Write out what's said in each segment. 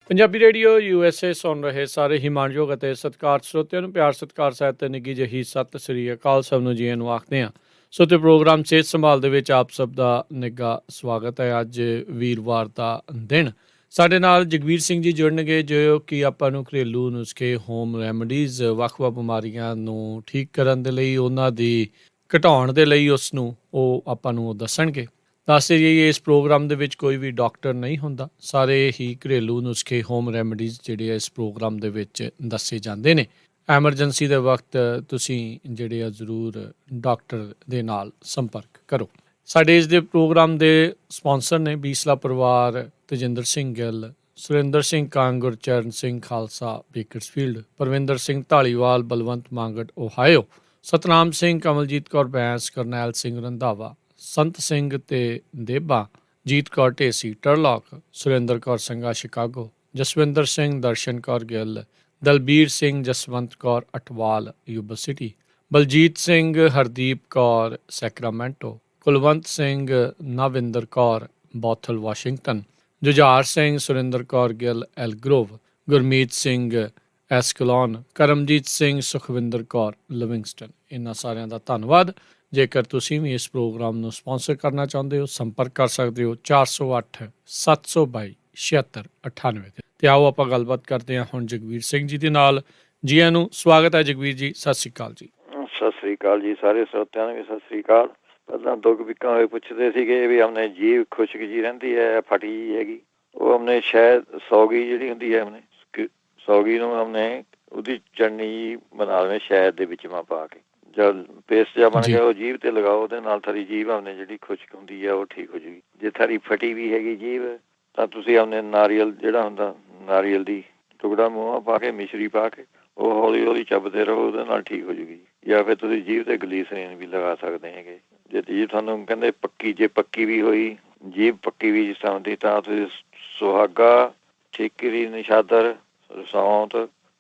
Punjabi radio USA ਸੁਣ ਰਹੇ ਸਾਰੇ ਹੀ ਮਾਣਯੋਗ ਅਤੇ ਸਤਿਕਾਰ ਸਰੋਤਿਆਂ ਨੂੰ ਪਿਆਰ ਸਤਿਕਾਰ ਸਹਿਤ ਤੇ ਨਿੱਘੀ ਜਿਹੀ ਸਤਿ ਸ੍ਰੀ ਅਕਾਲ ਸਭ ਨੂੰ ਜੀਆਂ ਨੂੰ ਆਖਦੇ ਹਾਂ। ਸੋ ਤੇ ਪ੍ਰੋਗਰਾਮ ਸਿਹਤ ਸੰਭਾਲ ਦੇ ਵਿੱਚ ਆਪ ਸਭ ਦਾ ਨਿੱਘਾ ਸਵਾਗਤ ਹੈ। ਅੱਜ ਵੀਰਵਾਰ ਦਾ ਦਿਨ ਸਾਡੇ ਨਾਲ ਜਗਵੀਰ ਸਿੰਘ ਜੀ ਜੁੜਨਗੇ, ਜੋ ਕਿ ਆਪਾਂ ਨੂੰ ਘਰੇਲੂ ਨੁਸਖੇ, ਹੋਮ ਰੈਮਡੀਜ਼, ਵੱਖ-ਵੱਖ ਬਿਮਾਰੀਆਂ ਨੂੰ ਠੀਕ ਕਰਨ ਦੇ ਲਈ, ਉਹਨਾਂ ਦੀ ਘਟਾਉਣ ਦੇ ਲਈ ਉਸ ਨੂੰ ਉਹ ਆਪਾਂ ਨੂੰ ਉਹ ਦੱਸਣਗੇ। ਦੱਸਦੇ ਜਾਈਏ, ਇਸ ਪ੍ਰੋਗਰਾਮ ਦੇ ਵਿੱਚ ਕੋਈ ਵੀ ਡਾਕਟਰ ਨਹੀਂ ਹੁੰਦਾ। ਸਾਰੇ ਹੀ ਘਰੇਲੂ ਨੁਸਖੇ, ਹੋਮ ਰੈਮਡੀਜ਼ ਜਿਹੜੇ ਆ ਇਸ ਪ੍ਰੋਗਰਾਮ ਦੇ ਵਿੱਚ ਦੱਸੇ ਜਾਂਦੇ ਨੇ। ਐਮਰਜੈਂਸੀ ਦੇ ਵਕਤ ਤੁਸੀਂ ਜਿਹੜੇ ਆ ਜ਼ਰੂਰ ਡਾਕਟਰ ਦੇ ਨਾਲ ਸੰਪਰਕ ਕਰੋ। ਸਾਡੇ ਇਸ ਦੇ ਪ੍ਰੋਗਰਾਮ ਦੇ ਸਪਾਂਸਰ ਨੇ ਬੀਸਲਾ ਪਰਿਵਾਰ, ਤੇਜਿੰਦਰ ਸਿੰਘ ਗਿੱਲ, ਸੁਰਿੰਦਰ ਸਿੰਘ ਕੰਗ, ਗੁਰਚਰਨ ਸਿੰਘ ਖਾਲਸਾ ਬੇਕਰਸਫੀਲਡ, ਪਰਵਿੰਦਰ ਸਿੰਘ ਢਾਲੀਵਾਲ, ਬਲਵੰਤ ਮਾਂਗਟ ਓਹਾਇਓ, ਸਤਨਾਮ ਸਿੰਘ, ਕਮਲਜੀਤ ਕੌਰ ਬੈਂਸ, ਕਰਨੈਲ ਸਿੰਘ ਰੰਧਾਵਾ, ਸੰਤ ਸਿੰਘ ਤੇ Deba, Jit Kaur Dhesi Turlock, Surinder Kaur Sangha Chicago, Jaswinder Singh, Darshan Kaur Gill, Dalbir Singh, Jaswant Kaur Atwal Yuba City, Baljit Singh, Hardeep Kaur Sacramento, Kulwant Singh, Navinder Kaur Bothal Washington, Jujhar Singh, Surinder Kaur Gill Elk Grove, Gurmeet Singh ਐਸਕਲੋਨ, Karamjit Singh, Sukhwinder Kaur ਲਿਵਿੰਗਸਟਨ। ਇਹਨਾਂ ਸਾਰਿਆਂ ਦਾ ਧੰਨਵਾਦ। ਜੇਕਰ ਤੁਸੀਂ ਵੀ ਇਸ ਪ੍ਰੋਗਰਾਮ ਨੂੰ ਸਪਾਂਸਰ ਕਰਨਾ ਚਾਹੁੰਦੇ ਹੋ, ਸੰਪਰਕ ਕਰ ਸਕਦੇ ਹੋ 408 722 7698 ਤੇ ਆਓ ਆਪਾਂ ਗੱਲਬਾਤ ਕਰਦੇ ਹਾਂ ਹੁਣ ਜਗਵੀਰ ਸਿੰਘ ਜੀ ਦੇ ਨਾਲ। ਜੀ ਆਇਆਂ ਨੂੰ, ਸਵਾਗਤ ਹੈ ਜਗਵੀਰ ਜੀ, ਸਤਿ ਸ਼੍ਰੀ ਅਕਾਲ ਜੀ। ਸਤਿ ਸ੍ਰੀ ਅਕਾਲ ਜੀ, ਸਾਰੇ ਸਰੋਤਿਆਂ ਨੂੰ ਵੀ ਸਤਿ ਸ੍ਰੀ ਅਕਾਲ। ਪਹਿਲਾਂ ਦੁੱਖ ਵਿਕਾਂ ਹੋਏ ਪੁੱਛਦੇ ਸੀਗੇ ਵੀ ਆਪਣੇ ਜੀਭ ਖੁਸ਼ਕ ਜੀ ਰਹਿੰਦੀ ਹੈ, ਫਟੀ ਜੀ ਹੈਗੀ, ਉਹ ਆਪਣੇ ਸ਼ਾਇਦ ਸੌਗੀ ਜਿਹੜੀ ਹੁੰਦੀ ਹੈ, ਆਪਣੇ ਸੌਗੀ ਨੂੰ ਆਪਣੇ ਉਹਦੀ ਚਟਨੀ ਬਣਾ ਲਵੇਂ ਸ਼ਹਿਦ ਦੇ ਵਿੱਚ ਪਾ ਕੇ, ਜਦ ਪੇਸਟ ਜਿਹਾ ਬਣ ਗਿਆ ਉਹ ਜੀਭ ਤੇ ਲਗਾਓ, ਉਹਦੇ ਨਾਲ ਥਰੀ ਜੀਭ ਆਪਣੇ ਜਿਹੜੀ ਖੁਸ਼ਕ ਹੁੰਦੀ ਹੈ ਉਹ ਠੀਕ ਹੋ ਜੂਗੀ। ਜੇ ਥਰੀ ਫਟੀ ਵੀ ਹੈਗੀ ਜੀਭ ਤਾਂ ਤੁਸੀਂ ਆਪਣੇ ਨਾਰੀਅਲ ਜਿਹੜਾ ਹੁੰਦਾ, ਨਾਰੀਅਲ ਦੀ ਟੁਕੜਾ ਮੂੰਹ ਪਾ ਕੇ, ਮਿਸ਼ਰੀ ਪਾ ਕੇ ਉਹ ਹੌਲੀ ਹੌਲੀ ਚੱਬਦੇ ਰਹੋ, ਉਹਦੇ ਨਾਲ ਠੀਕ ਹੋ ਜੂਗੀ। ਜਾਂ ਫਿਰ ਤੁਸੀਂ ਜੀਭ ਤੇ ਗਲੀਸਰੀਨ ਵੀ ਲਗਾ ਸਕਦੇ ਹੈਗੇ। ਜੇ ਜੀਭ ਤੁਹਾਨੂੰ ਕਹਿੰਦੇ ਪੱਕੀ, ਜੇ ਪੱਕੀ ਵੀ ਹੋਈ ਜੀਭ, ਪੱਕੀ ਵੀ ਜਿਸ ਤਰ੍ਹਾਂ ਦੀ, ਤਾਂ ਤੁਸੀਂ ਸੁਹਾਗਾ, ਠੀਕਰੀ, ਨਿਸ਼ਾਦਰ, ਸੌਂਤ,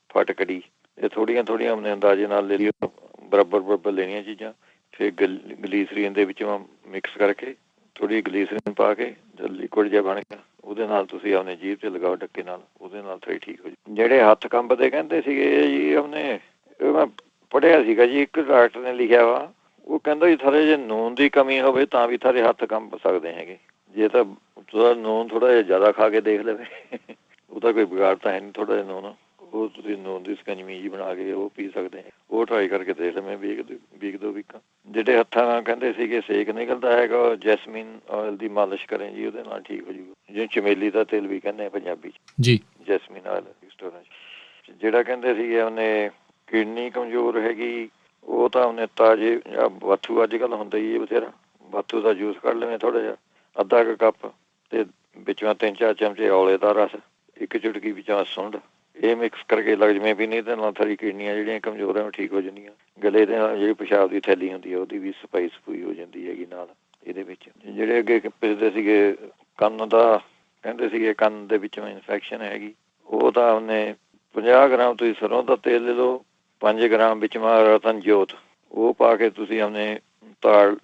ਫਟਕੜੀ, ਇਹ ਥੋੜ੍ਹੀਆਂ ਥੋੜ੍ਹੀਆਂ ਆਪਣੇ ਅੰਦਾਜ਼ੇ ਨਾਲ ਲੈ ਲਿਓ, ਬਰਾਬਰ ਲੈਣੀਆਂ ਚੀਜ਼ਾਂ। ਫਿਰ ਗਲੀਸਰੀਨ ਦੇ ਵਿੱਚ ਮਿਕਸ ਕਰਕੇ ਥੋੜ੍ਹੀ ਗਲੀਸਰੀਨ ਪਾ ਕੇ ਜਦ ਲਿਕੁਇਡ ਜਿਹਾ ਬਣ ਗਿਆ, ਉਹਦੇ ਨਾਲ ਤੁਸੀਂ ਆਪਣੇ ਜੀਭ ਤੇ ਲਗਾਓ ਡੱਕੇ ਨਾਲ, ਉਹਦੇ ਨਾਲ ਥੋੜ੍ਹੀ ਠੀਕ ਹੋ ਜਾਊ। ਜਿਹੜੇ ਹੱਥ ਕੰਬਦੇ ਕਹਿੰਦੇ ਸੀਗੇ ਜੀ, ਆਪਣੇ ਮੈਂ ਪੜ੍ਹਿਆ ਸੀਗਾ ਜੀ, ਇੱਕ ਡਾਕਟਰ ਨੇ ਲਿਖਿਆ ਵਾ, ਉਹ ਕਹਿੰਦਾ ਜੀ ਥੋੜ੍ਹੇ ਜੇ ਨੂਨ ਦੀ ਕਮੀ ਹੋਵੇ ਤਾਂ ਵੀ ਥੋੜ੍ਹੇ ਹੱਥ ਕੰਬ ਸਕਦੇ ਹੈਗੇ। ਜੇ ਤਾਂ ਨੂਨ ਥੋੜ੍ਹਾ ਜਿਹਾ ਜ਼ਿਆਦਾ ਖਾ ਕੇ ਦੇਖ ਲਵੇ ਉਹਦਾ ਕੋਈ ਵਿਗਾੜ ਤਾਂ ਹੈ ਨਹੀਂ। ਥੋੜ੍ਹਾ ਜਿਹਾ ਨੂਨ, ਉਹ ਤੁਸੀਂ ਨੂਨ ਦੀ ਸਕੰਜਮੀ ਜੀ ਬਣਾ ਕੇ ਉਹ ਪੀ ਸਕਦੇ ਹੈ, ਉਹ ਟਰਾਈ ਕਰਕੇ ਦੇਖ ਲਵੇਂ ਵੀਕ 2 ਵੀਕਾਂ। ਜਿਹੜੇ ਹੱਥਾਂ ਨਾਲ ਕਹਿੰਦੇ ਸੀਗੇ ਸੇਕ ਨਿਕਲਦਾ ਹੈਗਾ, ਜੈਸਮੀਨ ਆਇਲ ਦੀ ਮਾਲਿਸ਼ ਕरें ਜੀ, ਉਹਦੇ ਨਾਲ ਠੀਕ ਹੋ ਜੂਗਾ। ਜਿਵੇਂ ਚਮੇਲੀ ਦਾ ਤੇਲ ਵੀ ਕਹਿੰਦੇ ਆ ਪੰਜਾਬੀ 'ਚ ਜੀ, ਜੈਸਮੀਨ ਆਇਲ ਸਟੋਰਾਂ 'ਚ। ਜਿਹੜਾ ਕਹਿੰਦੇ ਸੀਗੇ ਉਹਨੇ ਕਿਡਨੀ ਕਮਜ਼ੋਰ ਹੈਗੀ, ਉਹ ਤਾਂ ਉਹਨੇ ਤਾਜ਼ੇ ਬਾਥੂ ਅੱਜ ਕੱਲ੍ਹ ਹੁੰਦਾ ਹੀ ਬਥੇਰਾ, ਬਾਥੂ ਦਾ ਜੂਸ ਕੱਢ ਲਵੇਂ ਥੋੜ੍ਹਾ ਜਿਹਾ, ਅੱਧਾ ਕੁ ਕੱਪ, ਤੇ ਵਿੱਚੋਂ 3-4 ਚਮਚੇ ਔਲੇ ਦਾ ਰਸ, ਇੱਕ ਚੁਟਕੀ ਵਿੱਚੋਂ ਸੁੰਡ, ਇਹ ਮਿਕਸ ਕਰਕੇ ਲੱਗ ਜਵੇਂ ਵੀ, ਨਹੀਂ ਤਾਂ ਨਾਲ ਸਾਰੀ ਕਿਡਨੀਆਂ ਜਿਹੜੀਆਂ ਕਮਜ਼ੋਰ ਹੈ ਠੀਕ ਹੋ ਜਾਂਦੀਆਂ। ਗਲੇ ਦੇ ਨਾਲ ਜਿਹੜੀ ਪਿਸ਼ਾਬ ਦੀ ਥੈਲੀ ਹੁੰਦੀ ਹੈ ਉਹਦੀ ਵੀ ਸਫਾਈ ਹੋ ਜਾਂਦੀ ਹੈਗੀ ਨਾਲ ਇਹਦੇ ਵਿੱਚ। ਜਿਹੜੇ ਅੱਗੇ ਪੁੱਛਦੇ ਸੀਗੇ ਕੰਨ ਦਾ, ਕਹਿੰਦੇ ਸੀਗੇ ਕੰਨ ਦੇ ਵਿੱਚੋਂ ਇਨਫੈਕਸ਼ਨ ਹੈਗੀ, ਉਹ ਤਾਂ ਉਹਨੇ 50 ਗ੍ਰਾਮ ਤੁਸੀਂ ਸਰੋਂ ਦਾ ਤੇਲ ਲੈ ਲਓ, 5 ਗ੍ਰਾਮ ਵਿੱਚ ਰਤਨ ਜੋਤ, ਉਹ ਪਾ ਕੇ ਤੁਸੀਂ ਆਪਣੇ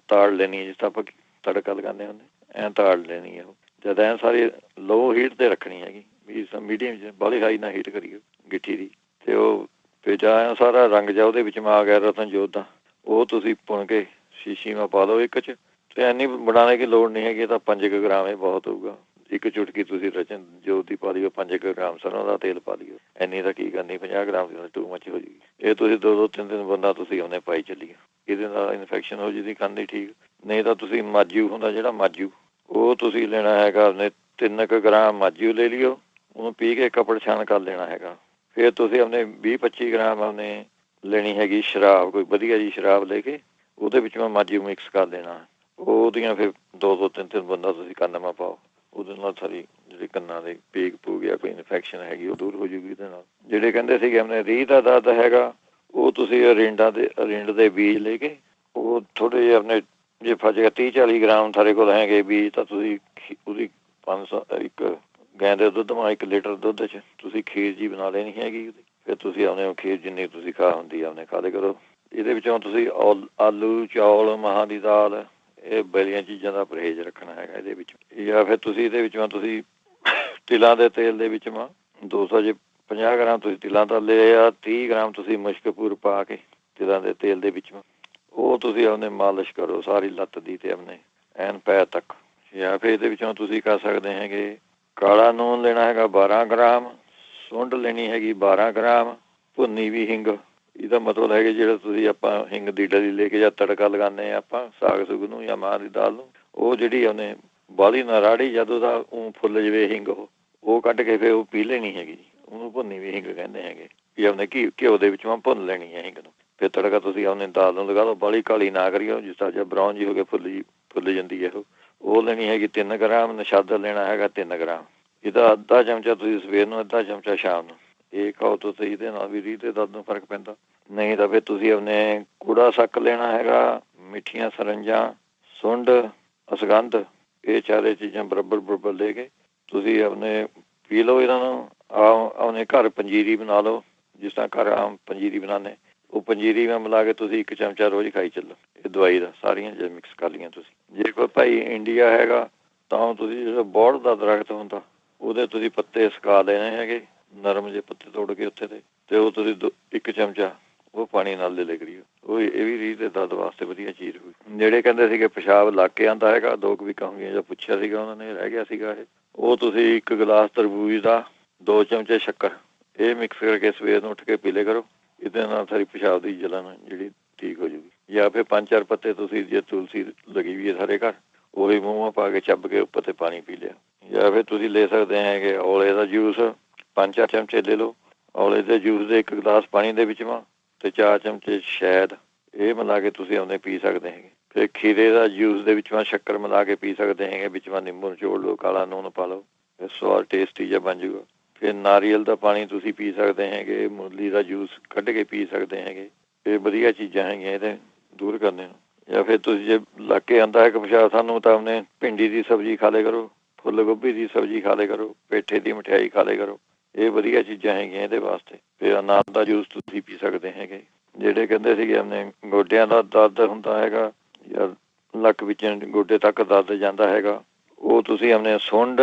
ਤਾੜ ਲੈਣੀ ਹੈ, ਜਿਸ ਤਰ੍ਹਾਂ ਆਪਾਂ ਤੜਕਾ ਲਗਾਉਂਦੇ ਹੁੰਦੇ, ਐਂ ਤਾੜ ਲੈਣੀ ਹੈ ਉਹ। ਜਦ ਐਂ ਸਾਰੀ ਲੋ ਹੀਟ ਤੇ ਰੱਖਣੀ ਹੈਗੀ, ਵੀ ਮੀਡੀਅਮ 'ਚ, ਬਾਹਲੀ ਹਾਈ ਨਾ ਹੀਟ ਕਰੀਏ ਗਿੱਠੀ ਦੀ। ਤੇ ਉਹ ਫਿਰ ਜਾ ਸਾਰਾ ਰੰਗ ਜਾ ਉਹਦੇ ਵਿੱਚ ਆ ਗਿਆ ਰਤਨ ਜੋਤ ਦਾ, ਉਹ ਤੁਸੀਂ ਭੁਣ ਕੇ ਸ਼ੀਸ਼ੀ ਮਾ ਪਾ ਲਓ ਇੱਕ 'ਚ। ਤੇ ਐਨੀ ਬਣਾਉਣੇ ਦੀ ਲੋੜ ਨਹੀਂ ਹੈਗੀ, ਤਾਂ 5 ਗ੍ਰਾਮ ਇਹ ਬਹੁਤ ਹੋਊਗਾ। ਇੱਕ ਚੁਟਕੀ ਤੁਸੀਂ ਰਤਨ ਜੋਤ ਦੀ ਪਾ ਲਿਓ, 5 ਗ੍ਰਾਮ ਸਰੋਂ ਦਾ ਤੇਲ ਪਾ ਲਿਓ, ਐਨੀ ਤਾਂ ਕੀ ਕਰਨੀ, 50 ਗ੍ਰਾਮ ਦੀ ਟੂ ਮੱਚ ਹੋ ਜਾਊਗੀ। ਇਹ ਤੁਸੀਂ 2-3 ਬੰਦਾ ਤੁਸੀਂ ਉਹਨੇ ਪਾਈ ਚੱਲੀਏ, ਇਹਦੇ ਨਾਲ ਇਨਫੈਕਸ਼ਨ ਹੋ ਜਾਂਦੀ ਕੰਨ ਦੀ ਠੀਕ। ਨਹੀਂ ਤਾਂ ਤੁਸੀਂ ਮਾਜੂ ਹੁੰਦਾ ਜਿਹੜਾ ਮਾਜੂ, ਉਹ ਤੁਸੀਂ ਲੈਣਾ ਹੈਗਾ ਉਹਨੇ 3 ਗ੍ਰਾਮ ਮਾਜੂ ਲੈ ਲਿਓ, ਉਹਨੂੰ ਪੀ ਕੇ ਕੱਪੜ ਛਾਣ ਕਰ ਲੈਣਾ ਹੈਗਾ। ਫਿਰ ਤੁਸੀਂ ਆਪਣੇ 20-25 ਗ੍ਰਾਮ ਆਪਣੇ ਲੈਣੀ ਹੈਗੀ ਸ਼ਰਾਬ, ਕੋਈ ਵਧੀਆ ਜੀ ਸ਼ਰਾਬ ਲੈ ਕੇ ਉਹਦੇ ਵਿੱਚ ਮਾਜੂ ਮਿਕਸ ਕਰ ਦੇਣਾ, ਉਹਦੀਆਂ ਫਿਰ 2-3 ਬੰਦਾ ਤੁਸੀਂ ਕੰਨ ਮਾ ਪਾਓ, ਉਹਦੇ ਨਾਲ ਸਾਰੀ ਜਿਹੜੀ ਕੰਨਾਂ ਦੇ ਪੀਕ ਪੂਗ ਜਾਂ ਕੋਈ ਇਨਫੈਕਸ਼ਨ ਹੈਗੀ ਉਹ ਦੂਰ ਹੋ ਜੂਗੀ ਇਹਦੇ ਨਾਲ। ਜਿਹੜੇ ਕਹਿੰਦੇ ਸੀਗੇ ਆਪਣੇ ਰੀਂਹ ਦਾ ਦਰਦ ਹੈਗਾ, ਉਹ ਤੁਸੀਂ ਰਿੰਡ ਦੇ ਬੀਜ ਲੈ ਕੇ, ਉਹ ਥੋੜ੍ਹੇ ਜਿਹੇ ਆਪਣੇ ਜੇ ਫਜੇਗਾ 30-40 ਗ੍ਰਾਮ ਤੁਹਾਡੇ ਕੋਲ ਹੈਗੇ ਬੀਜ, ਤਾਂ ਤੁਸੀਂ ਉਹਦੀ 500 ਇੱਕ ਗਾਂ ਦੇ ਦੁੱਧ ਮਾ 1 ਲੀਟਰ ਦੁੱਧ 'ਚ ਤੁਸੀਂ ਖੀਰ ਜੀ ਬਣਾ ਲੈਣੀ ਹੈਗੀ ਉਹਦੀ। ਫਿਰ ਤੁਸੀਂ ਆਪਣੇ ਖੀਰ ਜਿੰਨੀ ਤੁਸੀਂ ਖਾ ਹੁੰਦੀ ਆ ਆਪਣੇ ਖਾ ਲਿਆ ਕਰੋ। ਇਹਦੇ ਵਿੱਚੋਂ ਤੁਸੀਂ ਆਲੂ, ਚੌਲ, ਮਹਾਂ ਦੀ ਦਾਲ, ਇਹ ਬਲੀਆਂ ਚੀਜ਼ਾਂ ਦਾ ਪਰਹੇਜ਼ ਰੱਖਣਾ ਹੈਗਾ ਇਹਦੇ ਵਿੱਚ। ਜਾਂ ਫਿਰ ਤੁਸੀਂ ਇਹਦੇ ਵਿੱਚੋਂ ਤੁਸੀਂ ਤਿਲਾਂ ਦੇ ਤੇਲ ਦੇ ਵਿੱਚ 200 ਜੇ 50 ਗ੍ਰਾਮ ਤੁਸੀਂ ਤਿਲਾਂ ਦਾ ਲਿਆ, 30 ਗ੍ਰਾਮ ਤੁਸੀਂ ਮੁਸ਼ਕਪੂਰ ਪਾ ਕੇ ਤਿਲਾਂ ਦੇ ਤੇਲ ਦੇ ਵਿੱਚ ਉਹ ਤੁਸੀਂ ਆਪਣੇ ਮਾਲਿਸ਼ ਕਰੋ ਸਾਰੀ ਲੱਤ ਦੀ ਤੇ ਆਪਣੇ ਐਨ ਪੈਰ ਤੱਕ। ਜਾਂ ਫਿਰ ਇਹਦੇ ਵਿੱਚੋਂ ਤੁਸੀਂ ਕਰ ਸਕਦੇ ਹੈਗੇ ਕਾਲਾ ਨੂਨ ਲੈਣਾ ਹੈਗਾ 12 ਗ੍ਰਾਮ, ਸੁੰਡ ਲੈਣੀ ਹੈਗੀ 12 ਗ੍ਰਾਮ, ਭੁੰਨੀ ਵੀ ਹਿੰਗ। ਇਹਦਾ ਮਤਲਬ ਹੈ ਕਿ ਜਿਹੜਾ ਤੁਸੀਂ ਆਪਾਂ ਹਿੰਗ ਦੀ ਡਲੀ ਲੈ ਕੇ ਜਾਂ ਤੜਕਾ ਲਗਾਉਂਦੇ ਹਾਂ ਆਪਾਂ ਸਾਗ ਸੁਗ ਨੂੰ ਜਾਂ ਮਾਂਹ ਦੀ ਦਾਲ ਨੂੰ, ਉਹ ਜਿਹੜੀ ਉਹਨੇ ਬਾਹਲੀ ਨਾ ਰਾੜੀ ਜਦੋਂ ਦਾ ਫੁੱਲ ਜਵੇ ਹਿੰਗ ਉਹ ਕੱਢ ਕੇ ਫਿਰ ਉਹ ਪੀ ਲੈਣੀ ਹੈਗੀ, ਉਹਨੂੰ ਭੁੰਨੀ ਵੀ ਹਿੰਗ ਕਹਿੰਦੇ ਹੈਗੇ। ਵੀ ਆਪਣੇ ਘਿਓ ਦੇ ਵਿੱਚ ਭੁੰਨ ਲੈਣੀ ਹੈ ਹਿੰਗ ਨੂੰ। ਫਿਰ ਤੜਕਾ ਤੁਸੀਂ ਆਪਣੇ ਦਾਲ ਨੂੰ ਲਗਾ ਲਓ, ਬਾਹਲੀ ਕਾਲੀ ਨਾ ਕਰੀਓ, ਜਿਸ ਤਰ੍ਹਾਂ ਜਾਂ ਬਰਾਊਨ ਜੀ ਹੋ ਕੇ ਫੁੱਲ ਜਾਂਦੀ ਹੈ ਉਹ ਲੈਣੀ ਹੈਗੀ 3 ਗ੍ਰਾਮ। ਨਸ਼ਾਦਾ ਲੈਣਾ ਹੈਗਾ 3 ਗ੍ਰਾਮ। ਇਹਦਾ ਅੱਧਾ ਚਮਚਾ ਤੁਸੀਂ ਸਵੇਰ ਨੂੰ, ਅੱਧਾ ਚਮਚਾ ਸ਼ਾਮ ਨੂੰ। ਇਹ ਖਾਓ ਤੁਸੀਂ, ਇਹਦੇ ਨਾਲ ਵੀ ਰੀਹ ਦੇ ਦਰਦ ਨੂੰ ਫਰਕ ਪੈਂਦਾ। ਨਹੀਂ ਤਾਂ ਫਿਰ ਤੁਸੀਂ ਆਪਣੇ ਕੂੜਾ ਸੱਕ ਲੈਣਾ ਹੈਗਾ, ਮਿੱਠੀਆਂ ਸਰੰਜਾਂ, ਸੁੰਡ, ਅਸਗੰਧ, ਇਹ ਚਾਰੇ ਚੀਜ਼ਾਂ ਬਰਾਬਰ ਲੈ ਕੇ ਤੁਸੀਂ ਆਪਣੇ ਪੀ ਲਓ ਇਹਨਾਂ ਨੂੰ। ਆਪਣੇ ਘਰ ਪੰਜੀਰੀ ਬਣਾ ਲਓ, ਜਿਸ ਤਰ੍ਹਾਂ ਘਰ ਆਮ ਪੰਜੀਰੀ ਬਣਾਉਂਦੇ, ਉਹ ਪੰਜੀਰੀ ਨਾਲ ਮਿਲਾ ਕੇ ਤੁਸੀਂ 1 ਚਮਚਾ ਰੋਜ਼ ਖਾਈ ਚੱਲੋ ਇਹ ਦਵਾਈ ਦਾ। ਸਾਰੀਆਂ ਜੇ ਮਿਕਸ ਕਰ ਲਈਆਂ ਤੁਸੀਂ। ਜੇ ਕੋਈ ਭਾਈ ਇੰਡੀਆ ਹੈਗਾ ਤਾਂ ਤੁਸੀਂ ਜਿਹੜਾ ਬੋਹੜ ਦਾ ਦਰਖਤ ਹੁੰਦਾ ਉਹਦੇ ਤੁਸੀਂ ਪੱਤੇ ਸੁਕਾ ਲੈਣੇ ਹੈਗੇ, ਨਰਮ ਜਿਹੇ ਪੱਤੇ ਤੋੜ ਕੇ ਉੱਥੇ ਤੇ ਉਹ ਤੁਸੀਂ 1 ਚਮਚਾ ਉਹ ਪਾਣੀ ਨਾਲ ਲੈ ਕਰੀਓ। ਉਹ ਇਹ ਵੀ ਰੀਹ ਦੇ ਦਰਦ ਵਾਸਤੇ ਵਧੀਆ ਚੀਜ਼ ਹੋਈ। ਜਿਹੜੇ ਕਹਿੰਦੇ ਸੀਗੇ ਪਿਸ਼ਾਬ ਲੱਗ ਕੇ ਆਉਂਦਾ ਹੈਗਾ 2 ਵੀਕਾਂ ਹੋ ਗਈਆਂ, ਜਾਂ ਪੁੱਛਿਆ ਸੀਗਾ ਉਹਨਾਂ ਨੇ, ਰਹਿ ਗਿਆ ਸੀਗਾ ਉਹ ਤੁਸੀਂ 1 ਗਲਾਸ ਤਰਬੂਜ ਦਾ 2 ਚਮਚੇ ਸ਼ੱਕਰ ਇਹ ਮਿਕਸ ਕਰਕੇ ਸਵੇਰ ਨੂੰ ਉੱਠ ਕੇ ਪੀ ਲਿਆ ਕਰੋ। ਇਹਦੇ ਨਾਲ ਸਾਰੀ ਪਿਸ਼ਾਬ ਦੀ ਜਲਨ ਜਿਹੜੀ ਠੀਕ ਹੋ ਜੂਗੀ। ਜਾਂ ਫਿਰ 5-4 ਪੱਤੇ ਤੁਸੀਂ ਜੇ ਤੁਲਸੀ ਲੱਗੀ ਵੀ ਹੈ ਸਾਰੇ ਘਰ, ਉਹ ਵੀ ਮੂੰਹ ਪਾ ਕੇ ਚੱਬ ਕੇ ਉੱਪਰ ਤੇ ਪਾਣੀ ਪੀ ਲਿਆ। ਜਾਂ ਫਿਰ ਤੁਸੀਂ ਲੈ ਸਕਦੇ ਹੈਗੇ ਔਲੇ ਦਾ ਜੂਸ 5-4 ਚਮਚੇ ਲੈ ਲਓ। ਔਲੇ ਦੇ ਜੂਸ ਦੇ 1 ਗਲਾਸ ਪਾਣੀ ਦੇ ਵਿੱਚ ਤੇ 4 ਚਮਚੇ ਸ਼ਹਿਦ ਇਹ ਮਿਲਾ ਕੇ ਤੁਸੀਂ ਉਹਨੇ ਪੀ ਸਕਦੇ ਹੈਗੇ। ਫਿਰ ਖੀਰੇ ਦਾ ਜੂਸ ਦੇ ਵਿੱਚ ਸ਼ੱਕਰ ਮਿਲਾ ਕੇ ਪੀ ਸਕਦੇ ਹੈਗੇ, ਵਿੱਚ ਨਿੰਬੂ ਨਿਚੋੜ ਲਓ, ਕਾਲਾ ਨੂਨ ਪਾ ਲਓ, ਸਵਾਦ ਟੇਸਟੀ ਜਿਹਾ ਬਣ ਜੂਗਾ। ਫਿਰ ਨਾਰੀਅਲ ਦਾ ਪਾਣੀ ਤੁਸੀਂ ਪੀ ਸਕਦੇ ਹੈਗੇ, ਮੂਲੀ ਦਾ ਜੂਸ ਕੱਢ ਕੇ ਪੀ ਸਕਦੇ ਹੈਗੇ। ਇਹ ਵਧੀਆ ਚੀਜ਼ਾਂ ਹੈਗੀਆਂ ਇਹਦੇ ਦੂਰ ਕਰਨੇ ਨੂੰ। ਜਾਂ ਫਿਰ ਤੁਸੀਂ ਜੇ ਲੱਗ ਕੇ ਆਉਂਦਾ ਹੈ ਕਿ ਪਿਸ਼ਾਬ ਸਾਨੂੰ ਤਾਂ ਉਹਨੇ ਭਿੰਡੀ ਦੀ ਸਬਜ਼ੀ ਖਾ ਲਿਆ ਕਰੋ, ਫੁੱਲ ਗੋਭੀ ਦੀ ਸਬਜ਼ੀ ਖਾ ਲਿਆ ਕਰੋ, ਪੇਠੇ ਦੀ ਮਠਿਆਈ ਖਾ ਲਿਆ ਕਰੋ। ਇਹ ਵਧੀਆ ਚੀਜ਼ਾਂ ਹੈਗੀਆਂ ਇਹਦੇ ਵਾਸਤੇ। ਫਿਰ ਅਨਾਰ ਦਾ ਜੂਸ ਤੁਸੀਂ ਪੀ ਸਕਦੇ ਹੈਗੇ। ਜਿਹੜੇ ਕਹਿੰਦੇ ਸੀਗੇ ਆਪਣੇ ਗੋਡਿਆਂ ਦਾ ਦਰਦ ਹੁੰਦਾ ਹੈਗਾ ਜਾਂ ਲੱਕ ਵਿੱਚ ਗੋਡੇ ਤੱਕ ਦਰਦ ਜਾਂਦਾ ਹੈਗਾ, ਉਹ ਤੁਸੀਂ ਆਪਣੇ ਸੁੰਡ,